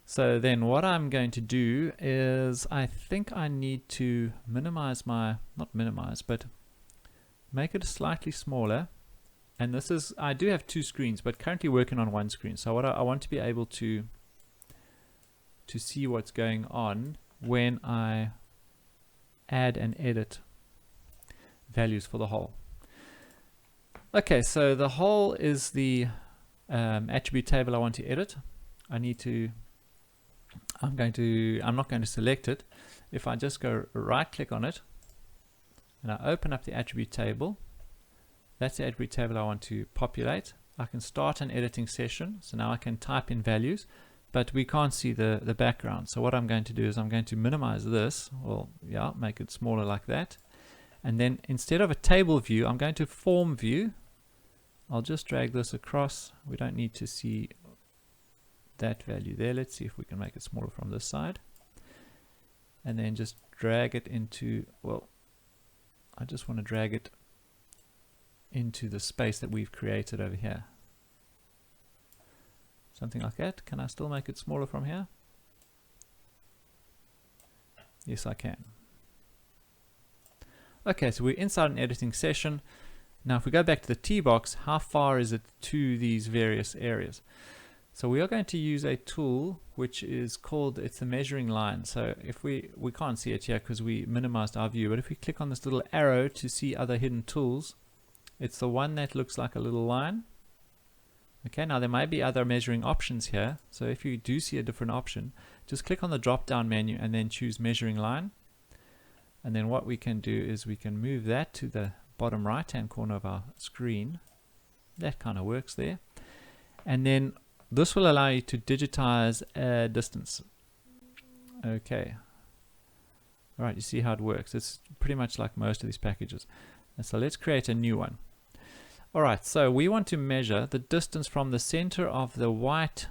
So then what I'm going to do is, I think I need to minimize not minimize, but make it slightly smaller. And this is, I do have two screens, but currently working on one screen. So what I want to be able to see what's going on when I add and edit values for the whole. Okay, so the whole is the attribute table I want to edit. I'm not going to select it. If I just go right click on it and I open up the attribute table, that's the attribute table I want to populate. I can start an editing session. So now I can type in values, but we can't see the background. So what I'm going to do is I'm going to minimize this. Well, yeah, make it smaller like that. And then instead of a table view, I'm going to form view. I'll just drag this across. We don't need to see that value there. Let's see if we can make it smaller from this side. And then just drag it into, well, I just want to drag it into the space that we've created over here. Something like that. Can I still make it smaller from here? Yes, I can. Okay, so we're inside an editing session. Now if we go back to the tee box, how far is it to these various areas? So we are going to use a tool which is called, it's the measuring line. So if we can't see it here because we minimized our view, but if we click on this little arrow to see other hidden tools, it's the one that looks like a little line. Okay, now there might be other measuring options here. So if you do see a different option, just click on the drop down menu and then choose measuring line. And then what we can do is we can move that to the bottom right hand corner of our screen. That kind of works there. And then this will allow you to digitize a distance. Okay. All right, you see how it works. It's pretty much like most of these packages. And so let's create a new one. All right, so we want to measure the distance from the center of the white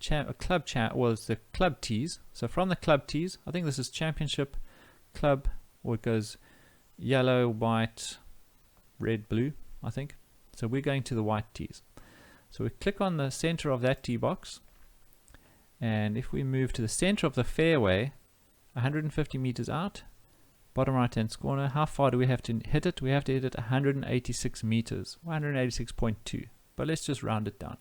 club it's the club tees. So from the club tees, I think this is championship club, or it goes yellow, white, red, blue, I think. So we're going to the white tees. So we click on the center of that tee box, and if we move to the center of the fairway, 150 meters out, bottom right hand corner, how far do we have to hit it? We have to hit it 186 meters, 186.2, but let's just round it down.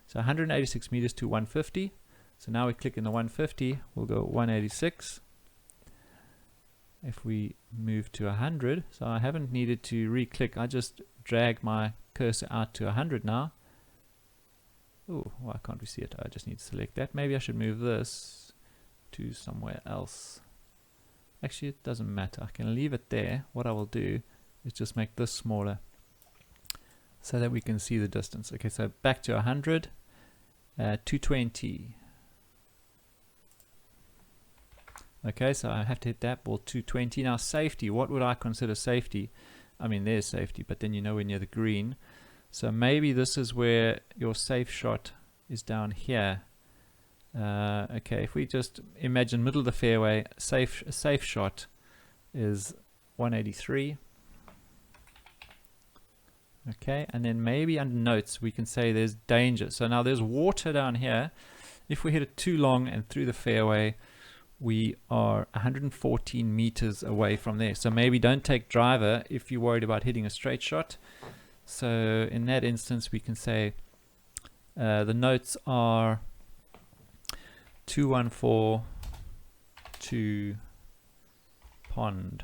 So 186 meters to 150. So now we click in the 150, we'll go 186. If we move to 100, so I haven't needed to re-click, I just drag my cursor out to 100 now. Oh, why can't we see it? I just need to select that. Maybe I should move this to somewhere else. Actually, it doesn't matter. I can leave it there. What I will do is just make this smaller so that we can see the distance. Okay, so back to 100, 220. Okay, so I have to hit that ball 220. Now safety, what would I consider safety? I mean, there's safety, but then you know we're near the green. So maybe this is where your safe shot is down here. Okay, if we just imagine middle of the fairway, safe shot is 183. Okay, and then maybe under notes we can say there's danger. So now there's water down here. If we hit it too long and through the fairway, we are 114 meters away from there. So maybe don't take driver if you're worried about hitting a straight shot. So in that instance, we can say the notes are 214 to pond.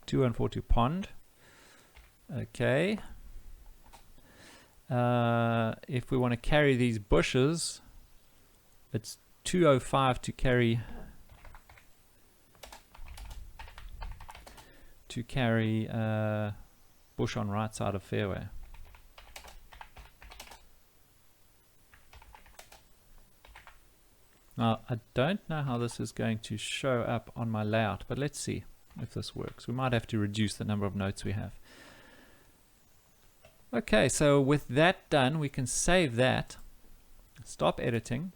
214 to pond. Okay. If we want to carry these bushes, it's 205 to carry bush on right side of fairway. Now I don't know how this is going to show up on my layout, but let's see if this works. We might have to reduce the number of notes we have. Okay, so with that done, we can save that, stop editing,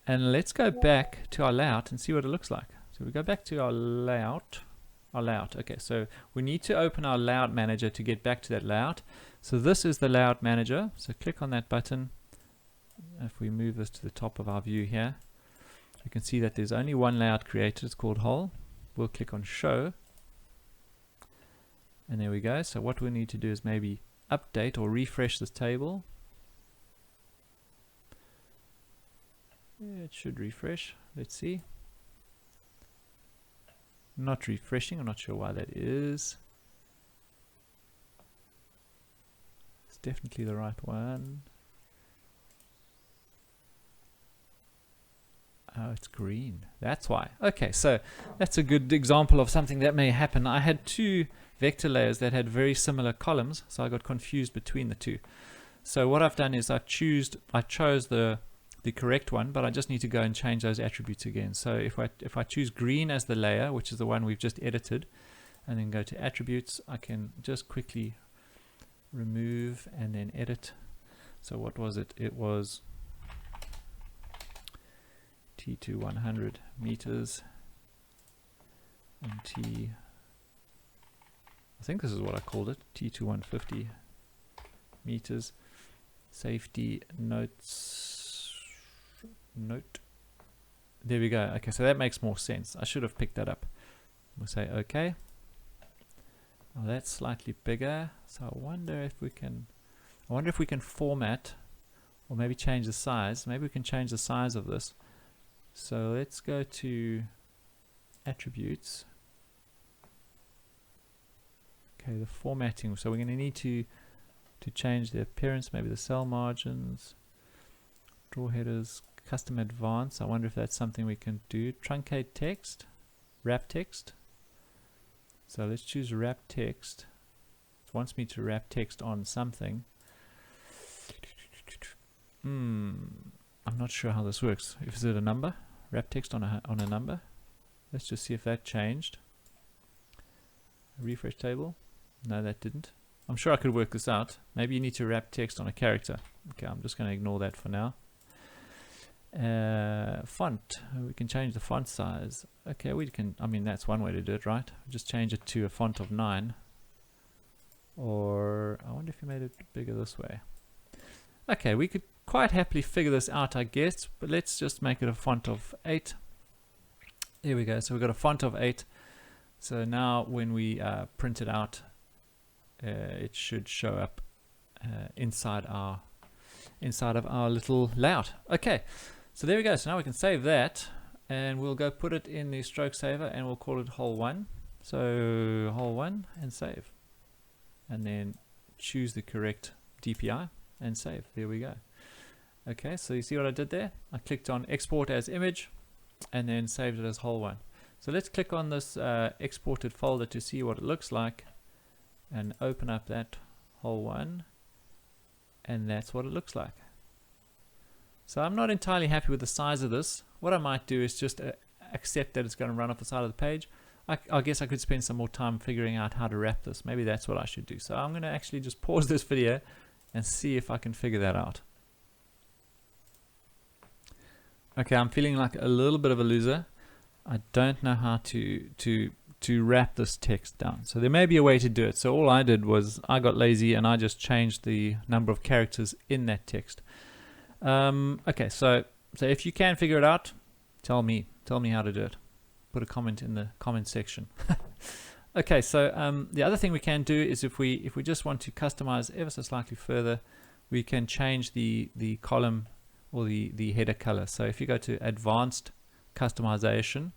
and let's go back to our layout and see what it looks like. So we go back to our layout. Okay, so we need to open our layout manager to get back to that layout. So this is the layout manager. So click on that button. If we move this to the top of our view here, you can see that there's only one layout created. It's called whole. We'll click on show. And there we go. So what we need to do is maybe update or refresh this table. Yeah, it should refresh. Let's see. Not refreshing. I'm not sure why that is. It's definitely the right one. Oh, it's green. That's why. Okay, so that's a good example of something that may happen. I had two vector layers that had very similar columns, so I got confused between the two. So what I've done is I chose the correct one, but I just need to go and change those attributes again. So if I choose green as the layer, which is the one we've just edited, and then go to attributes, I can just quickly remove and then edit. So what was it? It was T2 100 meters and I think this is what I called it, T2 150 meters. Safety notes, note. There we go. Okay, so that makes more sense. I should have picked that up. We'll say okay. Now that's slightly bigger. So I wonder if we can format or maybe change the size. Maybe we can change the size of this. So let's go to attributes. Okay, the formatting. So we're going to need to change the appearance, maybe the cell margins, draw headers, custom advanced. I wonder if that's something we can do. Truncate text, wrap text. So let's choose wrap text. It wants me to wrap text on something. I'm not sure how this works. Is it a number? Wrap text on a number? Let's just see if that changed. Refresh table. No, that didn't. I'm sure I could work this out. Maybe you need to wrap text on a character. Okay, I'm just going to ignore that for now. Font. We can change the font size. Okay, we can. I mean, that's one way to do it, right? Just change it to a font of 9. Or I wonder if you made it bigger this way. Okay, we could quite happily figure this out, I guess, but let's just make it a font of 8. There we go. So we've got a font of 8. So now when we print it out, it should show up inside of our little layout. Okay, so there we go. So now we can save that, and we'll go put it in the stroke saver, and we'll call it hole 1. So hole 1 and save, and then choose the correct DPI and save. There we go. Okay, so you see what I did there? I clicked on export as image and then saved it as hole 1. So let's click on this exported folder to see what it looks like and open up that hole 1, and that's what it looks like. So I'm not entirely happy with the size of this. What I might do is just accept that it's going to run off the side of the page. I guess I could spend some more time figuring out how to wrap this. Maybe that's what I should do. So I'm going to actually just pause this video and see if I can figure that out. Okay, I'm feeling like a little bit of a loser. I don't know how to wrap this text down. So there may be a way to do it. So all I did was I got lazy and I just changed the number of characters in that text. Okay, so if you can figure it out, tell me how to do it. Put a comment in the comment section. Okay, so the other thing we can do is if we just want to customize ever so slightly further, we can change the column or the header color. So if you go to advanced customization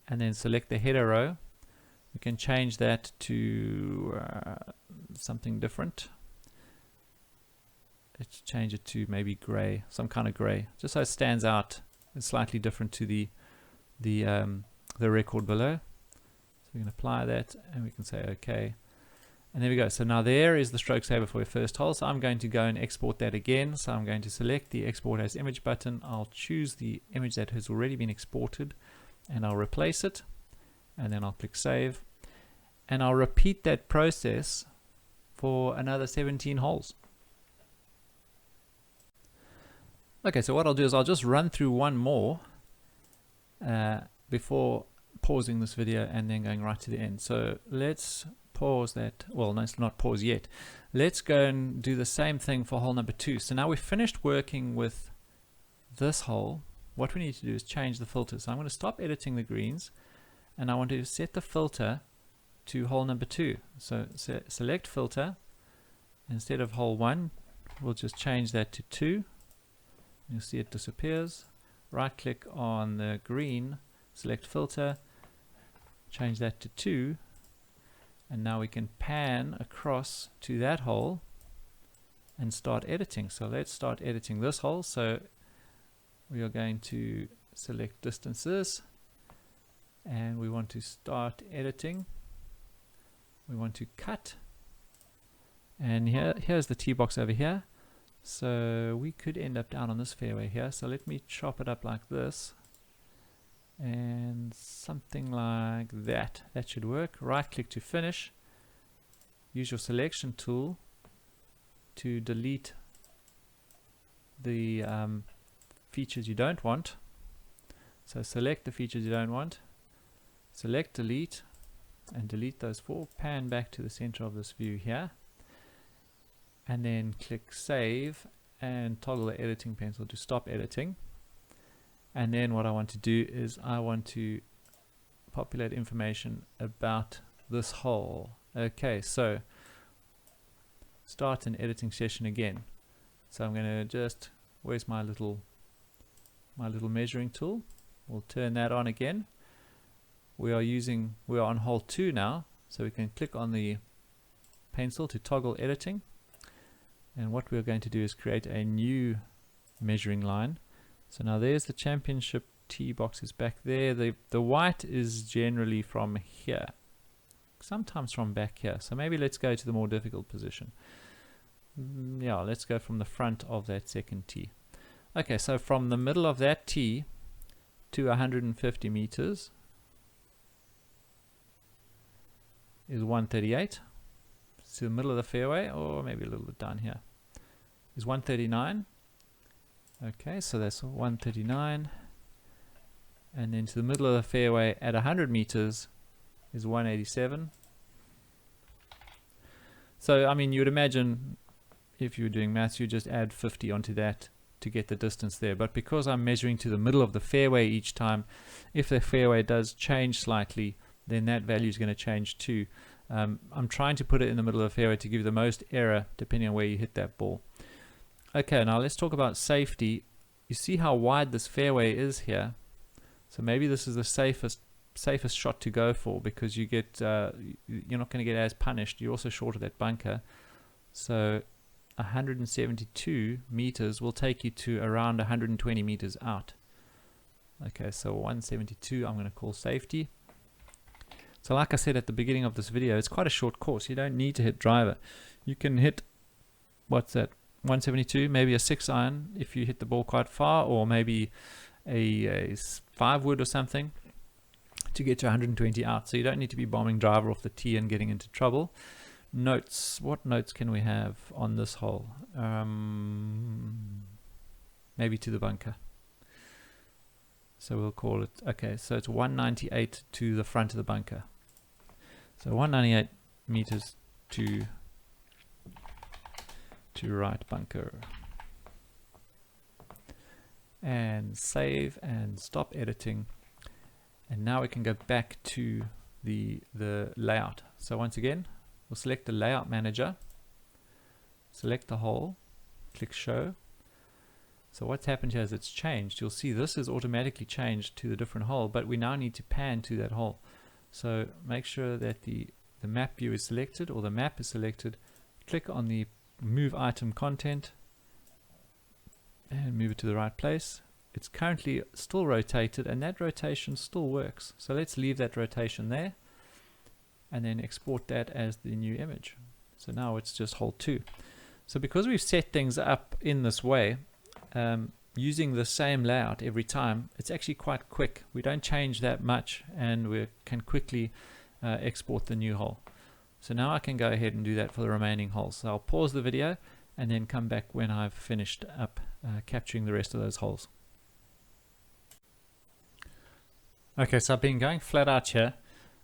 and then select the header row, we can change that to something different. Let's change it to maybe gray, some kind of gray, just so it stands out is slightly different to the record below. So we can apply that and we can say OK. And there we go. So now there is the stroke saver for your first hole. So I'm going to go and export that again. So I'm going to select the export as image button. I'll choose the image that has already been exported and I'll replace it. And then I'll click save. And I'll repeat that process for another 17 holes. Okay, so what I'll do is I'll just run through one more before pausing this video and then going right to the end. So let's pause that. Well, no, it's not pause yet. Let's go and do the same thing for hole number 2. So now we've finished working with this hole. What we need to do is change the filter. So I'm going to stop editing the greens and I want to set the filter to hole number 2. So select filter. Instead of hole 1, we'll just change that to 2. You'll see it disappears. Right click on the green, select filter, change that to 2, and now we can pan across to that hole and start editing. So let's start editing this hole. So we are going to select distances and we want to start editing. We want to cut, and here's the tee box over here. So we could end up down on this fairway here. So let me chop it up like this and something like that. That should work. Right click to finish. Use your selection tool to delete the features you don't want. So select the features you don't want. Select delete and delete those 4. Pan back to the center of this view here. And then click save and toggle the editing pencil to stop editing. And then what I want to do is I want to populate information about this hole. Okay, so start an editing session again. So I'm going to just, where's my little measuring tool? We'll turn that on again. We are on hole 2 now, so we can click on the pencil to toggle editing. And what we're going to do is create a new measuring line. So now there's the championship tee boxes back there. The white is generally from here, sometimes from back here. So maybe let's go to the more difficult position. Yeah, let's go from the front of that second tee. Okay, so from the middle of that tee to 150 meters is 138. To the middle of the fairway, or maybe a little bit down here, is 139. Okay, so that's 139. And then to the middle of the fairway at 100 meters is 187. So I mean, you would imagine if you were doing maths, you just add 50 onto that to get the distance there. But because I'm measuring to the middle of the fairway each time, if the fairway does change slightly, then that value is going to change too. I'm trying to put it in the middle of the fairway to give you the most error depending on where you hit that ball. Okay, now let's talk about safety. You see how wide this fairway is here. So maybe this is the safest shot to go for, because you get you're not going to get as punished. You're also short of that bunker. So 172 meters will take you to around 120 meters out. Okay, so 172 I'm going to call safety. So like I said at the beginning of this video, it's quite a short course. You don't need to hit driver. You can hit, what's that, 172, maybe a 6-iron if you hit the ball quite far, or maybe a 5-wood or something to get to 120 out. So you don't need to be bombing driver off the tee and getting into trouble. Notes. What notes can we have on this hole? Maybe to the bunker. So we'll call it, okay, so it's 198 to the front of the bunker. So 198 meters to right bunker. And save and stop editing. And now we can go back to the layout. So once again, we'll select the layout manager, select the hole, click show. So what's happened here is it's changed. You'll see this is automatically changed to the different hole, but we now need to pan to that hole. So make sure that the map view is selected, or the map is selected. Click on the move item content and move it to the right place. it's currently still rotated, and that rotation still works. So let's leave that rotation there and then export that as the new image. So now it's just hole 2. So because we've set things up in this way, using the same layout every time, it's actually quite quick. We don't change that much, and we can quickly export the new hole. So now I can go ahead and do that for the remaining holes. So I'll pause the video and then come back when I've finished up capturing the rest of those holes. Okay, so I've been going flat out here,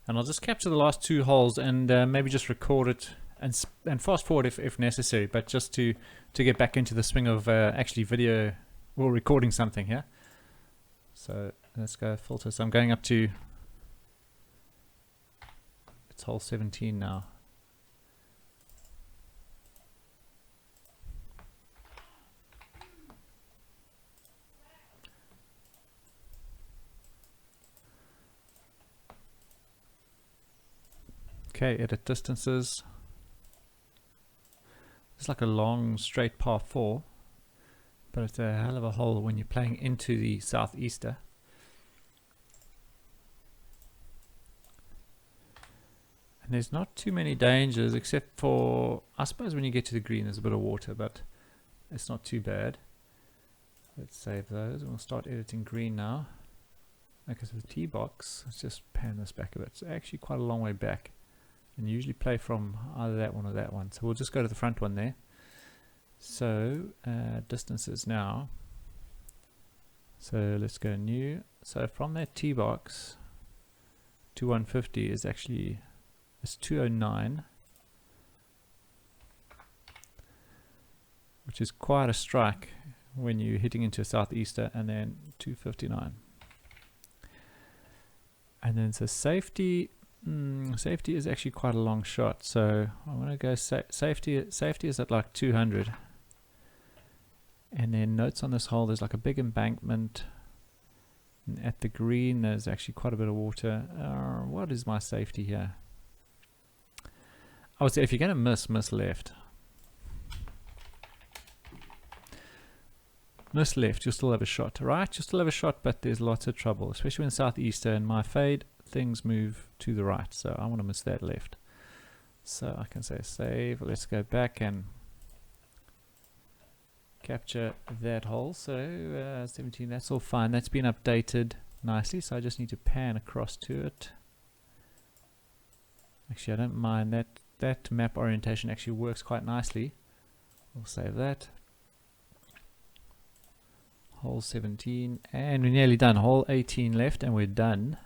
and I'll just capture the last 2 holes and maybe just record it and fast forward if necessary, but just to get back into the swing of actually video or recording something here. So let's go filter. So I'm going up to, it's hole 17 now. Okay, edit distances. It's like a long straight par 4, but it's a hell of a hole when you're playing into the southeaster. And there's not too many dangers, except for, I suppose, when you get to the green there's a bit of water, but it's not too bad. Let's save those and we'll start editing green now. Okay, so the tee box, let's just pan this back a bit. It's actually quite a long way back, and you usually play from either that one or that one. So we'll just go to the front one there. So distances now. So let's go new. So from that tee box to 150 is actually, it's 209, which is quite a strike when you're hitting into a southeaster, and then 259. And then so safety. Safety is actually quite a long shot, so I'm going to go safety is at like 200. And then notes on this hole, there's like a big embankment, and at the green there's actually quite a bit of water. What is my safety here? I would say if you're going to miss left. Miss left, you'll still have a shot. Right, you'll still have a shot, but there's lots of trouble, especially when southeaster and my fade, things move to the right, so I want to miss that left. So I can say save. Let's go back and capture that hole. So 17, that's all fine. That's been updated nicely, so I just need to pan across to it. Actually, I don't mind that. That map orientation actually works quite nicely. We'll save that. Hole 17, and we're nearly done. Hole 18 left and we're done.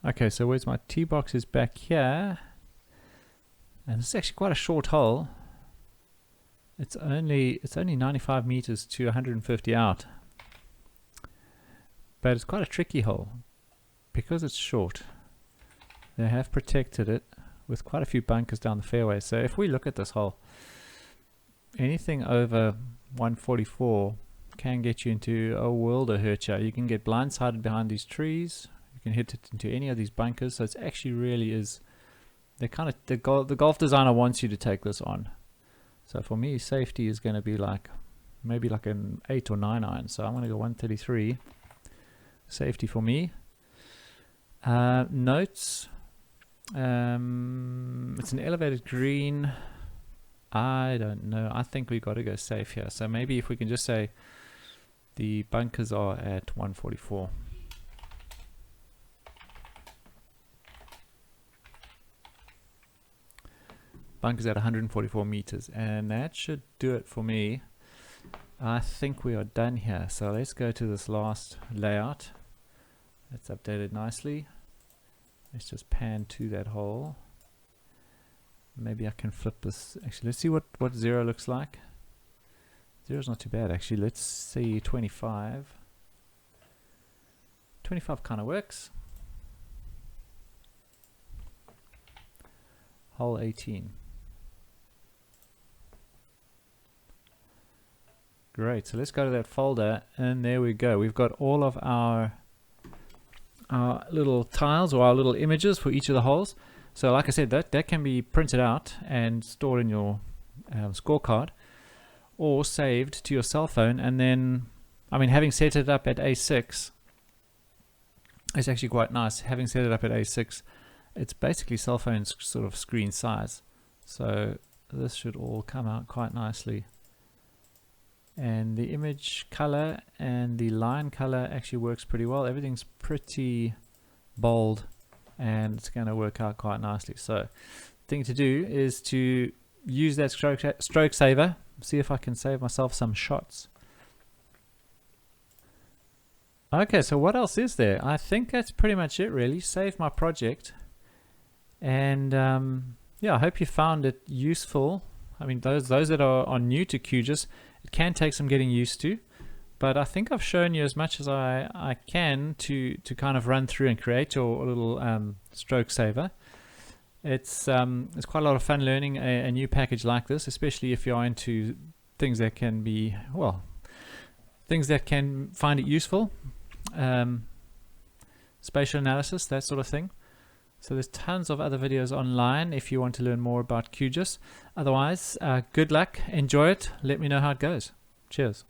Okay, so where's my tee box is back here, and this is actually quite a short hole. It's only 95 meters to 150 out, but it's quite a tricky hole because it's short. They have protected it with quite a few bunkers down the fairway. So if we look at this hole, anything over 144 can get you into a world of hurt. You can get blindsided behind these trees. You can hit it into any of these bunkers, so it's actually really is, they kind of, the golf designer wants you to take this on. So for me, safety is going to be like maybe like an 8 or 9 iron. So I'm going to go 133 safety for me. Notes, it's an elevated green. I don't know, I think we got to go safe here. So maybe if we can just say the bunkers are at 144. bunker's at 144 meters, and that should do it for me. I think we are done here. So let's go to this last layout. Let's update it nicely. Let's just pan to that hole. Maybe I can flip this. Actually, let's see what 0 looks like. 0 is not too bad, actually. Let's see 25. 25 kind of works. Hole 18. Great, so let's go to that folder, and there we go. We've got all of our little tiles or our little images for each of the holes. So like I said, that can be printed out and stored in your scorecard, or saved to your cell phone. And then, I mean, having set it up at A6, it's actually quite nice. Having set it up at A6, it's basically cell phone sort of screen size. So this should all come out quite nicely. And the image color and the line color actually works pretty well. Everything's pretty bold, and it's going to work out quite nicely. So the thing to do is to use that stroke saver, see if I can save myself some shots. Okay, so what else is there? I think that's pretty much it, really. Save my project. And yeah, I hope you found it useful. I mean, those that are new to QGIS, it can take some getting used to, but I think I've shown you as much as I can to kind of run through and create your little stroke saver. It's quite a lot of fun learning a new package like this, especially if you're into things that can be, well, things that can find it useful, spatial analysis, that sort of thing. So there's tons of other videos online if you want to learn more about QGIS. Otherwise, good luck, enjoy it, let me know how it goes. Cheers.